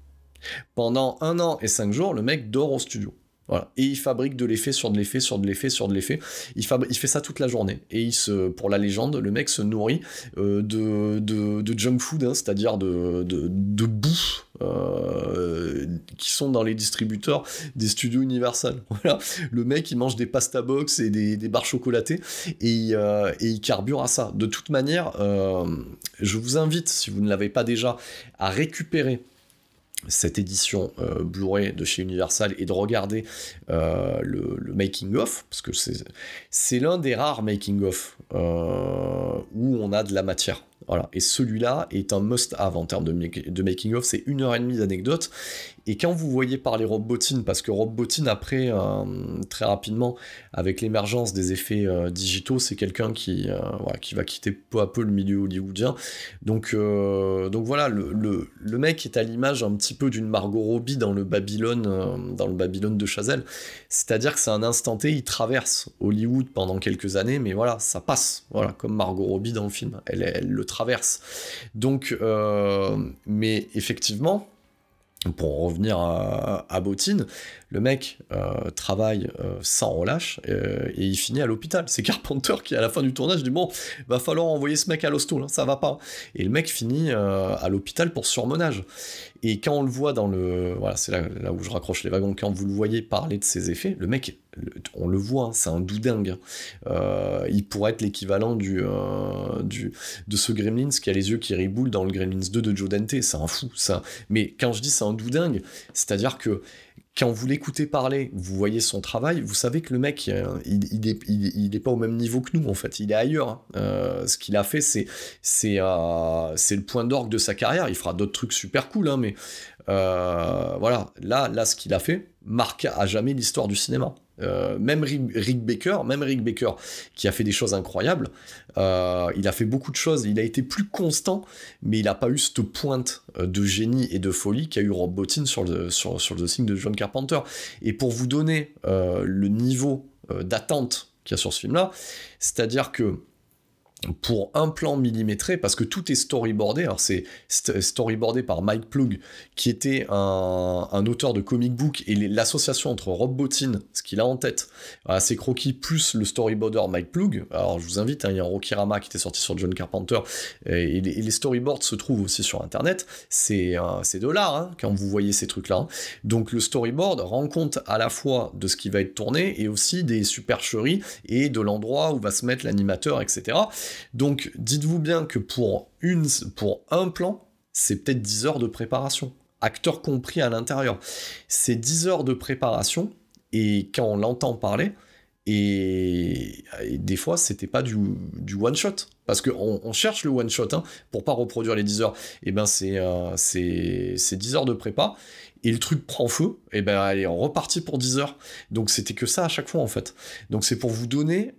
Pendant 1 an et 5 jours, le mec dort au studio. Voilà. Et il fabrique de l'effet sur de l'effet sur de l'effet sur de l'effet. Il fait ça toute la journée. Et pour la légende, le mec se nourrit de junk food, hein, c'est-à-dire de bouffe qui sont dans les distributeurs des studios Universal. Voilà. Le mec, il mange des pasta box et des barres chocolatées et il carbure à ça. De toute manière, je vous invite, si vous ne l'avez pas déjà, à récupérer cette édition Blu-ray de chez Universal et de regarder le making-of, parce que c'est l'un des rares making-of où on a de la matière. Voilà. Et celui-là est un must-have en termes de making-of, c'est 1h30 d'anecdotes. Et quand vous voyez parler Rob Bottin, parce que Rob Bottin, après, très rapidement, avec l'émergence des effets digitaux, c'est quelqu'un qui va quitter peu à peu le milieu hollywoodien. Donc voilà, le mec est à l'image un petit peu d'une Margot Robbie dans le Babylone de Chazelle. C'est-à-dire que c'est un instant T, il traverse Hollywood pendant quelques années, mais voilà, ça passe. Voilà, comme Margot Robbie dans le film, elle le traverse. Donc, mais effectivement, pour revenir à Bottine, le mec travaille sans relâche et il finit à l'hôpital. C'est Carpenter qui, à la fin du tournage, dit bon, va falloir envoyer ce mec à l'hosto, hein, ça va pas. Et le mec finit à l'hôpital pour surmenage. Et quand on le voit dans le... Voilà, c'est là où je raccroche les wagons. Quand vous le voyez parler de ses effets, le mec, on le voit, hein, c'est un doudingue. Il pourrait être l'équivalent de ce Gremlins qui a les yeux qui riboulent dans le Gremlins 2 de Joe Dante. C'est un fou, ça. Mais quand je dis c'est un doudingue, c'est-à-dire que quand vous l'écoutez parler, vous voyez son travail, vous savez que le mec, il est pas au même niveau que nous, en fait. Il est ailleurs. Hein. Ce qu'il a fait, c'est le point d'orgue de sa carrière. Il fera d'autres trucs super cool, hein, mais voilà. Là, ce qu'il a fait marque à jamais l'histoire du cinéma. Même Rick Baker, qui a fait des choses incroyables, il a fait beaucoup de choses, il a été plus constant, mais il n'a pas eu cette pointe de génie et de folie qu'a eu Rob Bottin sur le The Thing de John Carpenter. Et pour vous donner le niveau d'attente qu'il y a sur ce film-là, c'est-à-dire que pour un plan millimétré, parce que tout est storyboardé, alors c'est storyboardé par Mike Ploog, qui était un auteur de comic book, et l'association entre Rob Bottin, ce qu'il a en tête, ses croquis, plus le storyboarder Mike Ploog, alors je vous invite, hein, il y a un Rokirama qui était sorti sur John Carpenter, et les storyboards se trouvent aussi sur internet, c'est de l'art, hein, quand vous voyez ces trucs-là, hein. Donc le storyboard rend compte à la fois de ce qui va être tourné, et aussi des supercheries, et de l'endroit où va se mettre l'animateur, etc. Donc, dites-vous bien que pour un plan, c'est peut-être 10 heures de préparation, acteurs compris à l'intérieur. C'est 10 heures de préparation, et quand on l'entend parler, et des fois, c'était pas du one-shot, parce qu'on cherche le one-shot, hein, pour pas reproduire les 10 heures, et ben c'est 10 heures de prépa, et le truc prend feu, et ben allez, on repartit pour 10 heures. Donc c'était que ça à chaque fois, en fait. Donc c'est pour vous donner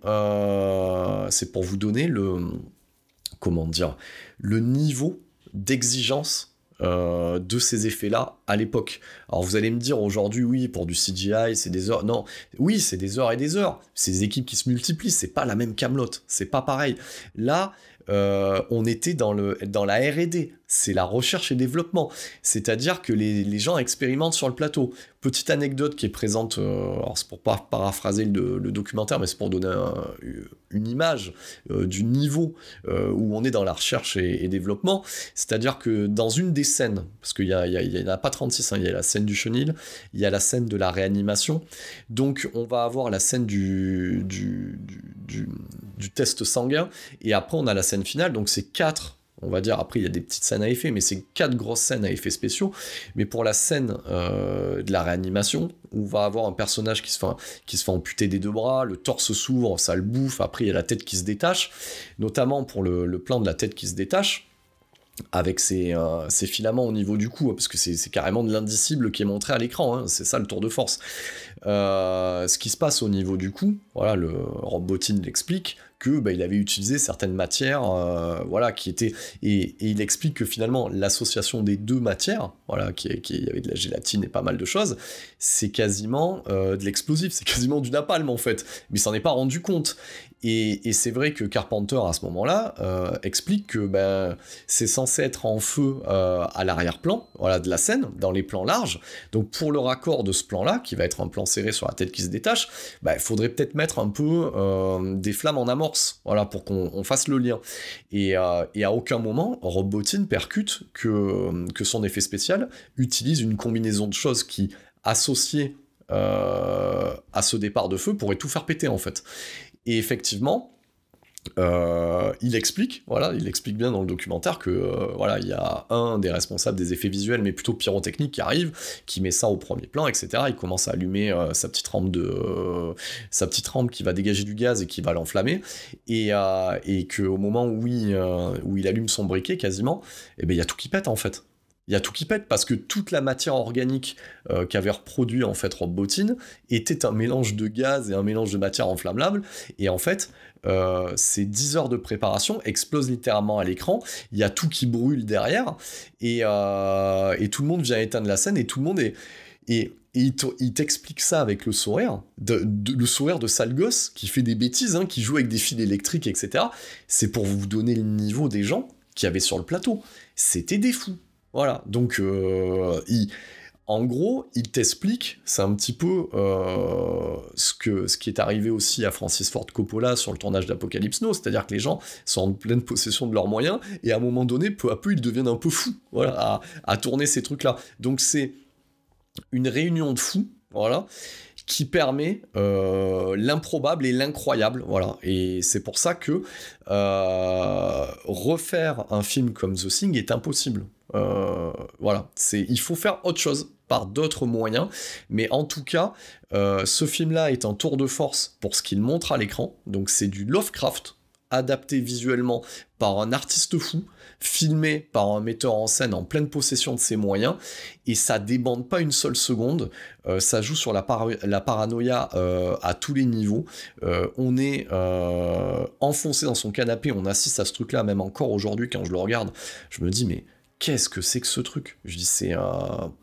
le niveau d'exigence de ces effets-là à l'époque. Alors vous allez me dire aujourd'hui, oui, pour du CGI, c'est des heures. Non, oui, c'est des heures et des heures. C'est des équipes qui se multiplient, c'est pas la même Kaamelott, c'est pas pareil. Là, on était dans la R&D, c'est la recherche et développement. C'est-à-dire que les gens expérimentent sur le plateau. Petite anecdote qui est présente, alors c'est pour pas paraphraser le documentaire, mais c'est pour donner une image du niveau où on est dans la recherche et développement. C'est-à-dire que dans une des scènes, parce qu'il y en a pas 36, hein, il y a la scène du chenil, il y a la scène de la réanimation, donc on va avoir la scène du test sanguin, et après on a la scène finale, donc c'est 4. On va dire, après il y a des petites scènes à effet, mais c'est 4 grosses scènes à effets spéciaux. Mais pour la scène de la réanimation, où on va avoir un personnage qui se fait amputer des 2 bras, le torse s'ouvre, ça le bouffe, après il y a la tête qui se détache, notamment pour le plan de la tête qui se détache, avec ses filaments au niveau du cou, parce que c'est carrément de l'indicible qui est montré à l'écran, hein, c'est ça le tour de force. Ce qui se passe au niveau du cou, voilà, Rob Bottin l'explique, que il avait utilisé certaines matières, voilà, qui étaient, et il explique que finalement l'association des 2 matières, voilà, il y avait de la gélatine et pas mal de choses, c'est quasiment de l'explosif, c'est quasiment du napalm en fait, mais il s'en est pas rendu compte. Et c'est vrai que Carpenter à ce moment-là explique que c'est censé être en feu à l'arrière-plan, voilà, de la scène, dans les plans larges. Donc pour le raccord de ce plan-là, qui va être un plan serré sur la tête qui se détache, il faudrait peut-être mettre un peu des flammes en amorce, voilà, pour qu'on fasse le lien. Et à aucun moment, Rob Bottin percute que son effet spécial utilise une combinaison de choses qui, associées à ce départ de feu, pourrait tout faire péter en fait. Et effectivement, il explique bien dans le documentaire que voilà, il y a un des responsables des effets visuels, mais plutôt pyrotechniques, qui arrive, qui met ça au premier plan, etc. Il commence à allumer sa petite rampe qui va dégager du gaz et qui va l'enflammer, et qu'au moment où il allume son briquet, quasiment, il y a tout qui pète en fait. Il y a tout qui pète, parce que toute la matière organique qu'avait reproduit en fait Rob Bottin était un mélange de gaz et un mélange de matière enflammable, et en fait ces 10 heures de préparation explosent littéralement à l'écran, il y a tout qui brûle derrière, et tout le monde vient éteindre la scène, et tout le monde est... Et il t'explique ça avec le sourire, le sourire de sale gosse qui fait des bêtises, hein, qui joue avec des fils électriques, etc. C'est pour vous donner le niveau des gens qu'il y avait sur le plateau. C'était des fous. Voilà, donc En gros, il t'explique, c'est un petit peu ce qui est arrivé aussi à Francis Ford Coppola sur le tournage d'Apocalypse Now, c'est-à-dire que les gens sont en pleine possession de leurs moyens, et à un moment donné, peu à peu, ils deviennent un peu fous, voilà, à tourner ces trucs-là. Donc c'est une réunion de fous, voilà, qui permet l'improbable et l'incroyable, voilà. Et c'est pour ça que refaire un film comme The Thing est impossible. Voilà, il faut faire autre chose par d'autres moyens, mais en tout cas, ce film-là est un tour de force pour ce qu'il montre à l'écran, donc c'est du Lovecraft, adapté visuellement par un artiste fou, filmé par un metteur en scène en pleine possession de ses moyens, et ça débande pas une seule seconde, ça joue sur la paranoïa à tous les niveaux, on est enfoncé dans son canapé, on assiste à ce truc-là, même encore aujourd'hui quand je le regarde, je me dis mais qu'est-ce que c'est que ce truc ? Je dis c'est un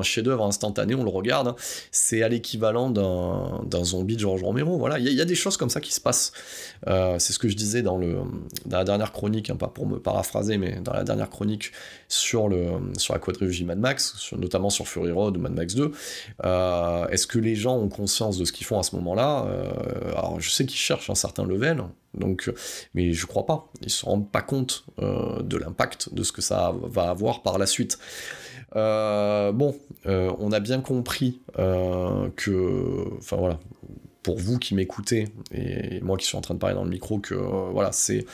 chef-d'œuvre instantané, on le regarde, hein. C'est à l'équivalent d'un zombie de George Romero, voilà, il y a des choses comme ça qui se passent, c'est ce que je disais dans la dernière chronique, hein, pas pour me paraphraser, mais dans la dernière chronique sur la quadrilogie Mad Max, notamment sur Fury Road ou Mad Max 2, est-ce que les gens ont conscience de ce qu'ils font à ce moment-là ? Alors je sais qu'ils cherchent un certain level, donc, mais je crois pas, ils se rendent pas compte de l'impact de ce que ça va avoir par la suite. On a bien compris que, enfin voilà, pour vous qui m'écoutez, et moi qui suis en train de parler dans le micro, que voilà, c'est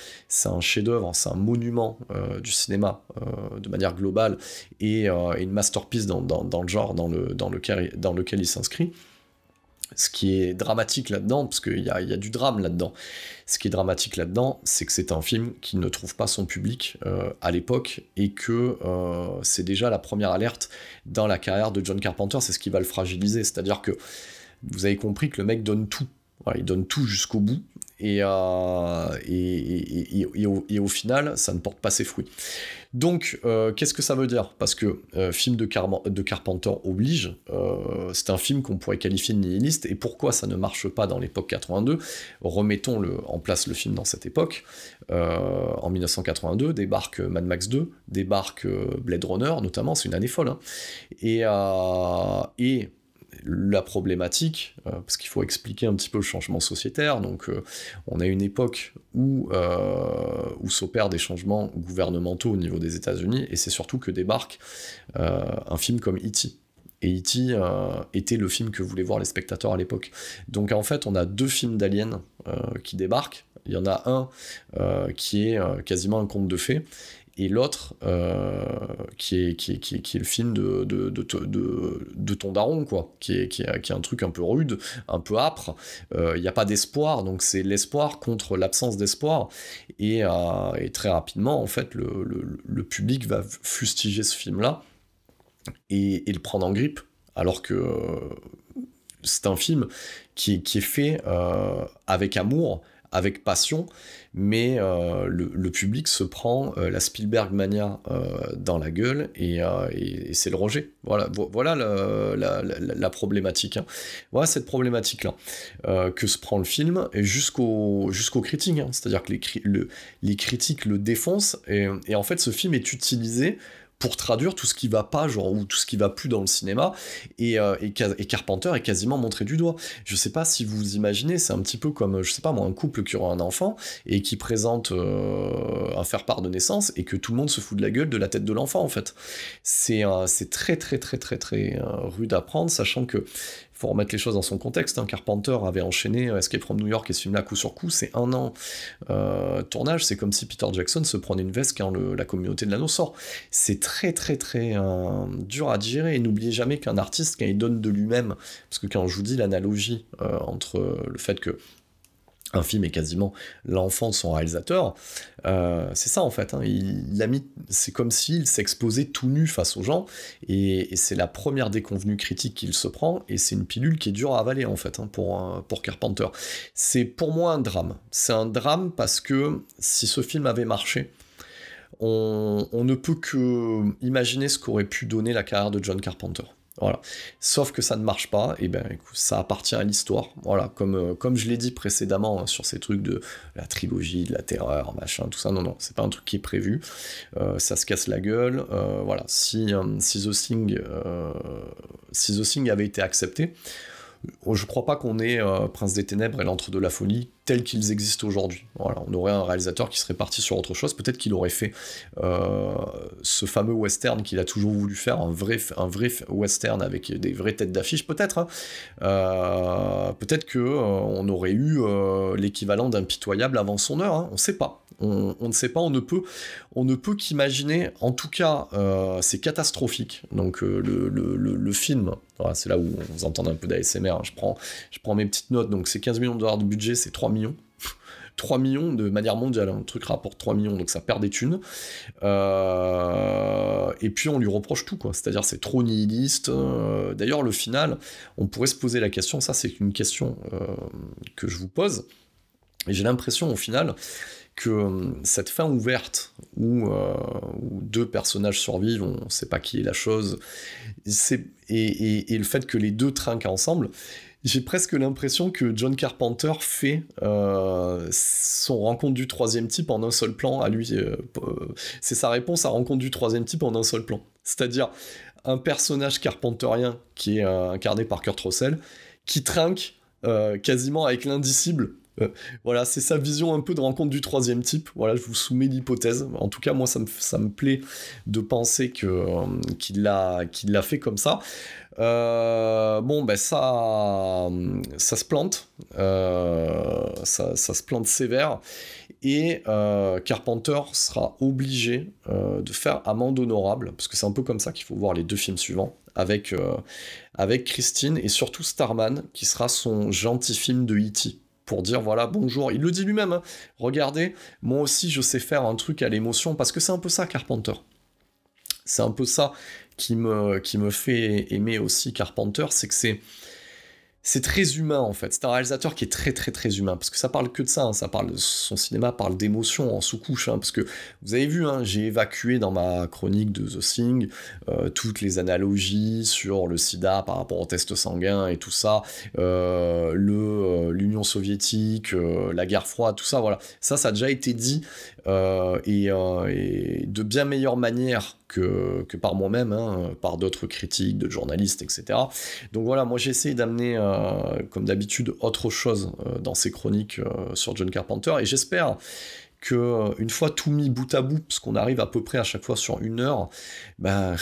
un chef-d'œuvre, c'est un monument du cinéma de manière globale, et une masterpiece dans le genre dans lequel il s'inscrit. Ce qui est dramatique là-dedans, parce qu'il y a du drame là-dedans, ce qui est dramatique là-dedans, c'est que c'est un film qui ne trouve pas son public à l'époque, et que c'est déjà la première alerte dans la carrière de John Carpenter, c'est ce qui va le fragiliser, c'est-à-dire que vous avez compris que le mec donne tout, voilà, il donne tout jusqu'au bout, et au final, ça ne porte pas ses fruits. Donc, qu'est-ce que ça veut dire ? Parce que film de Carpenter oblige, c'est un film qu'on pourrait qualifier de nihiliste, et pourquoi ça ne marche pas dans l'époque 82 ? Remettons en place le film dans cette époque. En 1982, débarque Mad Max 2, débarque Blade Runner, notamment, c'est une année folle, hein. Et la problématique, parce qu'il faut expliquer un petit peu le changement sociétaire, donc on a une époque où s'opèrent des changements gouvernementaux au niveau des États-Unis, et c'est surtout que débarque un film comme E.T. Et E.T. était le film que voulaient voir les spectateurs à l'époque. Donc en fait, on a deux films d'aliens qui débarquent. Il y en a un qui est quasiment un conte de fées, et l'autre qui est le film de ton daron, quoi, qui est un truc un peu rude, un peu âpre. Il n'y a pas d'espoir, donc c'est l'espoir contre l'absence d'espoir, et très rapidement, en fait, le public va fustiger ce film-là et le prendre en grippe, alors que c'est un film qui est fait avec amour, avec passion, mais le public se prend la Spielberg mania dans la gueule, et c'est le rejet. Voilà la problématique, hein. Voilà cette problématique-là que se prend le film, et jusqu'aux critiques, hein. C'est-à-dire que les critiques le défoncent, et en fait ce film est utilisé pour traduire tout ce qui va pas, genre, ou tout ce qui va plus dans le cinéma, et Carpenter est quasiment montré du doigt. Je sais pas si vous imaginez, c'est un petit peu comme, je sais pas moi, un couple qui aura un enfant, et qui présente un faire-part de naissance, et que tout le monde se fout de la gueule de la tête de l'enfant, en fait. C'est très très très très très rude à prendre, sachant que faut remettre les choses dans son contexte, hein. Carpenter avait enchaîné Escape from New York et ce film-là coup sur coup, c'est 1 an tournage, c'est comme si Peter Jackson se prenait une veste quand la communauté de l'anneau sort. C'est très très très dur à digérer, et n'oubliez jamais qu'un artiste, quand il donne de lui-même, parce que quand je vous dis l'analogie entre le fait que un film est quasiment l'enfant de son réalisateur, c'est ça en fait, hein. C'est comme s'il s'exposait tout nu face aux gens, et c'est la première déconvenue critique qu'il se prend, et c'est une pilule qui est dure à avaler en fait, hein, pour Carpenter. C'est pour moi un drame. C'est un drame parce que si ce film avait marché, on ne peut que imaginer ce qu'aurait pu donner la carrière de John Carpenter. Voilà. Sauf que ça ne marche pas, et ben écoute, ça appartient à l'histoire. Voilà, comme je l'ai dit précédemment hein, sur ces trucs de la trilogie, de la terreur, machin, tout ça, non, c'est pas un truc qui est prévu. Ça se casse la gueule. Voilà, si The Thing avait été accepté, je crois pas qu'on ait Prince des Ténèbres et l'Antre de la Folie tels qu'ils existent aujourd'hui. Voilà, on aurait un réalisateur qui serait parti sur autre chose, peut-être qu'il aurait fait ce fameux western qu'il a toujours voulu faire, un vrai western avec des vraies têtes d'affiche, peut-être. Hein. Peut-être qu'on aurait eu l'équivalent d'Impitoyable avant son heure, hein. On sait pas. On ne sait pas, on ne peut qu'imaginer, en tout cas, c'est catastrophique. Donc le film, voilà, c'est là où vous entendez un peu d'ASMR, hein. Je prends mes petites notes, donc c'est 15 millions de dollars de budget, c'est 3 millions. 3 millions de manière mondiale, hein. Le truc rapporte 3 millions, donc ça perd des thunes. Et puis on lui reproche tout, quoi. C'est-à-dire c'est trop nihiliste. D'ailleurs, le final, on pourrait se poser la question, ça c'est une question que je vous pose, et j'ai l'impression au final que cette fin ouverte où deux personnages survivent, on ne sait pas qui est la chose, et le fait que les deux trinquent ensemble, j'ai presque l'impression que John Carpenter fait son rencontre du troisième type en un seul plan à lui. C'est sa réponse à rencontre du troisième type en un seul plan. C'est-à-dire un personnage carpenterien qui est incarné par Kurt Russell, qui trinque quasiment avec l'indicible. Voilà, c'est sa vision un peu de rencontre du troisième type. Voilà, je vous soumets l'hypothèse. En tout cas, moi, ça me plaît de penser qu'il l'a fait comme ça. Bon, ben ça se plante. Ça se plante sévère. Et Carpenter sera obligé de faire amende honorable, parce que c'est un peu comme ça qu'il faut voir les deux films suivants, avec Christine et surtout Starman, qui sera son gentil film de E.T. pour dire voilà, bonjour, il le dit lui-même, hein, regardez, moi aussi je sais faire un truc à l'émotion, parce que c'est un peu ça Carpenter. C'est un peu ça qui me fait aimer aussi Carpenter, c'est que c'est très humain en fait, c'est un réalisateur qui est très très très humain, parce que ça parle que de ça, hein, son cinéma parle d'émotion en sous-couche, hein, parce que vous avez vu, hein, j'ai évacué dans ma chronique de The Thing toutes les analogies sur le sida par rapport aux tests sanguins et tout ça, l'Union soviétique, la guerre froide, tout ça, voilà, ça a déjà été dit, et de bien meilleure manière que par moi-même, hein, par d'autres critiques, de journalistes, etc. Donc voilà, moi j'ai essayé d'amener, comme d'habitude, autre chose dans ces chroniques sur John Carpenter, et j'espère que une fois tout mis bout à bout, parce qu'on arrive à peu près à chaque fois sur 1 heure, ben,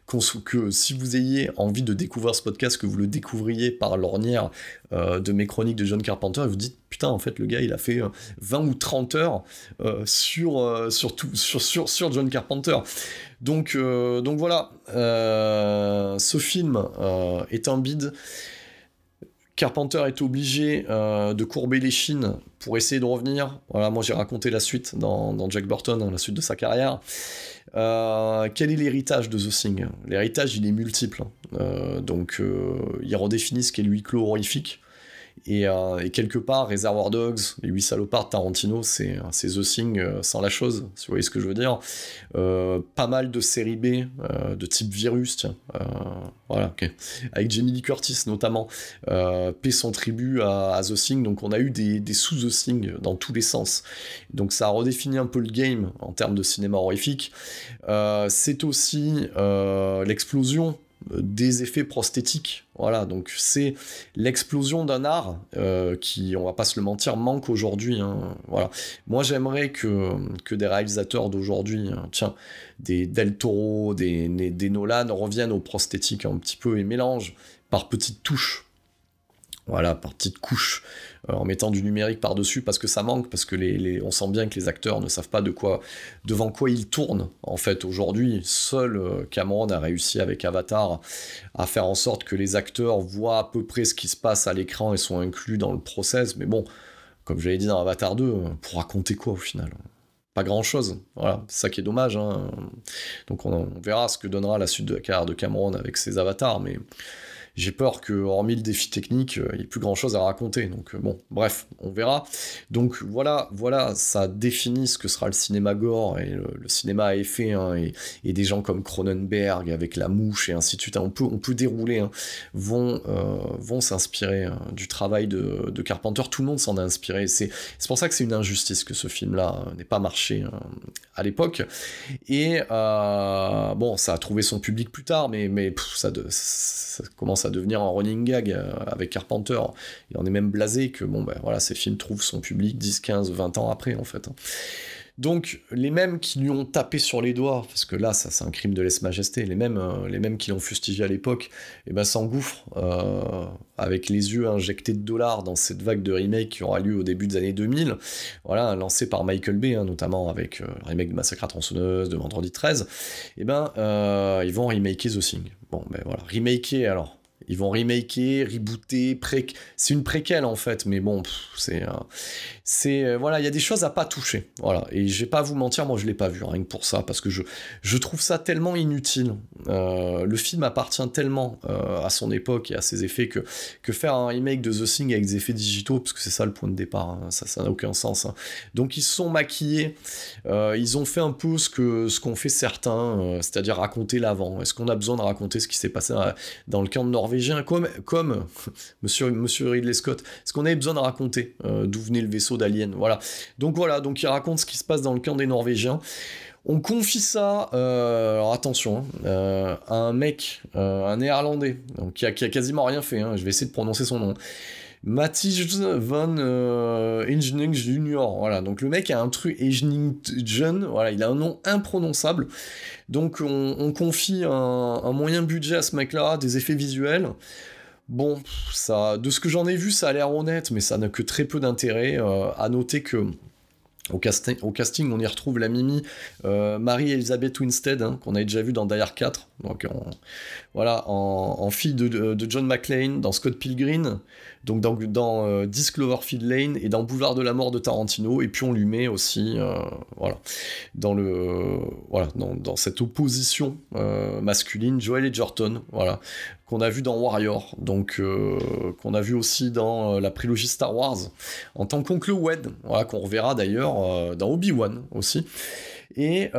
que si vous ayez envie de découvrir ce podcast, que vous le découvriez par l'ornière de mes chroniques de John Carpenter, et vous dites, putain, en fait, le gars, il a fait 20 ou 30 heures sur John Carpenter. Donc voilà, ce film est un bide. Carpenter est obligé de courber les chines pour essayer de revenir. Voilà, moi j'ai raconté la suite dans Jack Burton, hein, la suite de sa carrière. Quel est l'héritage de The Thing ? L'héritage, il est multiple. Donc il redéfinit ce qu'est le huis clos horrifique. Et quelque part, Reservoir Dogs, Les 8 salopards de Tarantino, c'est The Thing sans la chose, si vous voyez ce que je veux dire. Pas mal de séries B, de type Virus, tiens. Voilà, ok. Avec Jamie Lee Curtis notamment, paie son tribut à The Thing, donc on a eu des sous The Thing dans tous les sens. Donc ça a redéfini un peu le game en termes de cinéma horrifique. C'est aussi l'explosion des effets prosthétiques, voilà, donc c'est l'explosion d'un art qui, on va pas se le mentir, manque aujourd'hui, hein, voilà. Moi j'aimerais que des réalisateurs d'aujourd'hui, hein, tiens, des Del Toro, des Nolan reviennent aux prosthétiques un petit peu et mélangent par petites touches, voilà, par petites couches, en mettant du numérique par-dessus, parce que ça manque, parce que on sent bien que les acteurs ne savent pas devant quoi ils tournent, en fait, aujourd'hui. Seul Cameron a réussi avec Avatar à faire en sorte que les acteurs voient à peu près ce qui se passe à l'écran et sont inclus dans le process, mais bon, comme j'avais dit dans Avatar 2, pour raconter quoi au final ? Pas grand-chose, voilà, c'est ça qui est dommage, hein. Donc on verra ce que donnera la suite de la carrière de Cameron avec ses Avatars, mais j'ai peur que, hormis le défi technique, il n'y ait plus grand-chose à raconter. Donc bon, bref, on verra. Donc voilà, ça définit ce que sera le cinéma gore et le cinéma à effet, hein, et des gens comme Cronenberg avec La Mouche et ainsi de suite. On peut dérouler, hein, vont s'inspirer du travail de Carpenter. Tout le monde s'en a inspiré. C'est pour ça que c'est une injustice que ce film-là n'ait pas marché à l'époque. Et bon, ça a trouvé son public plus tard, mais ça commence à devenir un running gag avec Carpenter. Il en est même blasé que bon, ben voilà, ces films trouvent son public 10, 15, 20 ans après, en fait. Donc, les mêmes qui lui ont tapé sur les doigts, parce que là, ça c'est un crime de lèse-majesté, les mêmes qui l'ont fustigé à l'époque, et ben s'engouffrent avec les yeux injectés de dollars dans cette vague de remake qui aura lieu au début des années 2000, voilà, lancée par Michael Bay, hein, notamment avec le remake de Massacre à tronçonneuse, de Vendredi 13, et ben ils vont remaker The Thing. Bon, ben voilà, remaker alors. Ils vont remaker, rebooter, c'est une préquelle en fait, mais bon, voilà, il y a des choses à pas toucher, voilà, et je vais pas vous mentir, moi je l'ai pas vu, rien que pour ça, parce que je trouve ça tellement inutile, le film appartient tellement à son époque et à ses effets que faire un remake de The Thing avec des effets digitaux, parce que c'est ça le point de départ, hein, ça n'a aucun sens, hein. Donc ils se sont maquillés, ils ont fait un peu ce qu'ont fait certains, c'est-à-dire raconter l'avant. Est-ce qu'on a besoin de raconter ce qui s'est passé dans le camp de Norvégien, comme monsieur Ridley Scott, est-ce qu'on avait besoin de raconter d'où venait le vaisseau d'Alien, voilà. Donc il raconte ce qui se passe dans le camp des Norvégiens. On confie ça, alors attention, à un mec, un néerlandais, donc, qui a quasiment rien fait, hein, je vais essayer de prononcer son nom. Matthijs van Engningen Jr. Voilà, donc le mec a un truc, Engningen, voilà, il a un nom imprononçable. Donc on confie un moyen budget à ce mec-là, des effets visuels. Bon, ça, de ce que j'en ai vu, ça a l'air honnête, mais ça n'a que très peu d'intérêt. À noter que au casting, on y retrouve la Mimi Mary-Elizabeth Winstead, hein, qu'on avait déjà vu dans Die Hard 4, donc en fille de John McClane, dans Scott Pilgrim, donc dans 10 Cloverfield Lane et dans Boulevard de la Mort de Tarantino, et puis on lui met aussi dans cette opposition masculine Joel Edgerton, voilà, qu'on a vu dans Warrior, donc qu'on a vu aussi dans la prélogie Star Wars en tant qu'oncle Wed, voilà, qu'on reverra d'ailleurs dans Obi-Wan aussi, et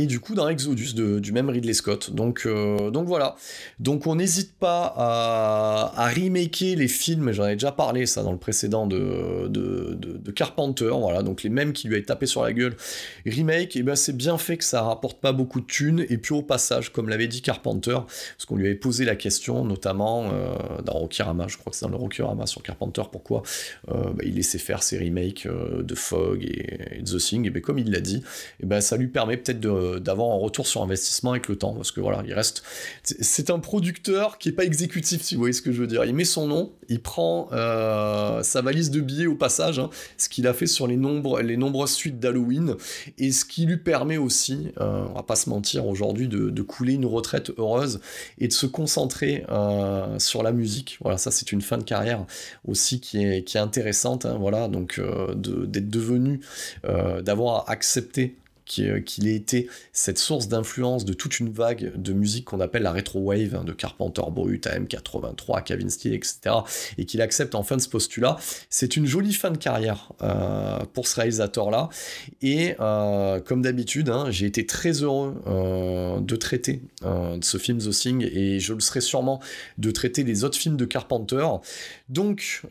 du coup dans Exodus du même Ridley Scott, donc voilà, donc on n'hésite pas à remaker les films, j'en ai déjà parlé ça dans le précédent de Carpenter, voilà, donc les mêmes qui lui avaient tapé sur la gueule, remake, et ben c'est bien fait que ça rapporte pas beaucoup de thunes, et puis au passage, comme l'avait dit Carpenter, parce qu'on lui avait posé la question, notamment dans Rokirama, je crois que c'est dans le Rokirama sur Carpenter, pourquoi il laissait faire ses remakes de Fog et The Thing, et ben comme il l'a dit, et ben ça lui permet peut-être d'avoir un retour sur investissement avec le temps, parce que voilà, c'est un producteur qui est pas exécutif, si vous voyez ce que je veux dire. Il met son nom, il prend sa valise de billets au passage, hein, ce qu'il a fait sur les nombreuses suites d'Halloween, et ce qui lui permet aussi, on va pas se mentir aujourd'hui, de couler une retraite heureuse et de se concentrer sur la musique. Voilà, ça c'est une fin de carrière aussi qui est intéressante, hein, voilà, donc d'être devenu, d'avoir accepté qu'il ait été cette source d'influence de toute une vague de musique qu'on appelle la retro-wave, hein, de Carpenter Brut, AM83, Kevin Steele, etc., et qu'il accepte enfin de ce postulat. C'est une jolie fin de carrière pour ce réalisateur-là, et comme d'habitude, hein, j'ai été très heureux de traiter de ce film The Thing, et je le serai sûrement de traiter les autres films de Carpenter. Donc,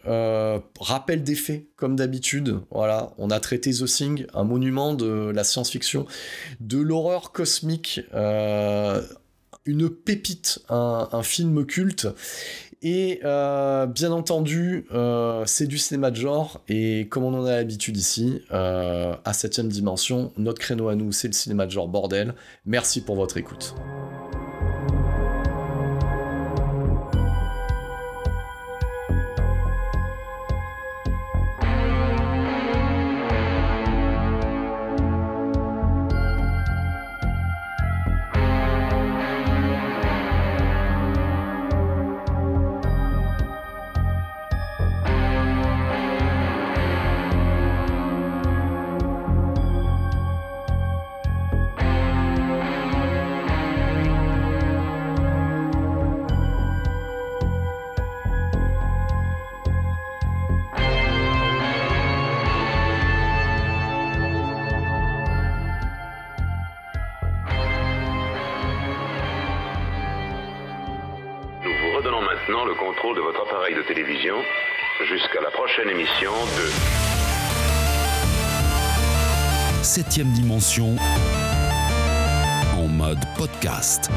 rappel des faits, comme d'habitude, voilà, on a traité The Thing, un monument de la science-fiction, de l'horreur cosmique, une pépite, un film culte, et bien entendu, c'est du cinéma de genre, et comme on en a l'habitude ici, à 7ème dimension, notre créneau à nous, c'est le cinéma de genre, bordel. Merci pour votre écoute. maintenant le contrôle de votre appareil de télévision jusqu'à la prochaine émission de 7e dimension en mode podcast.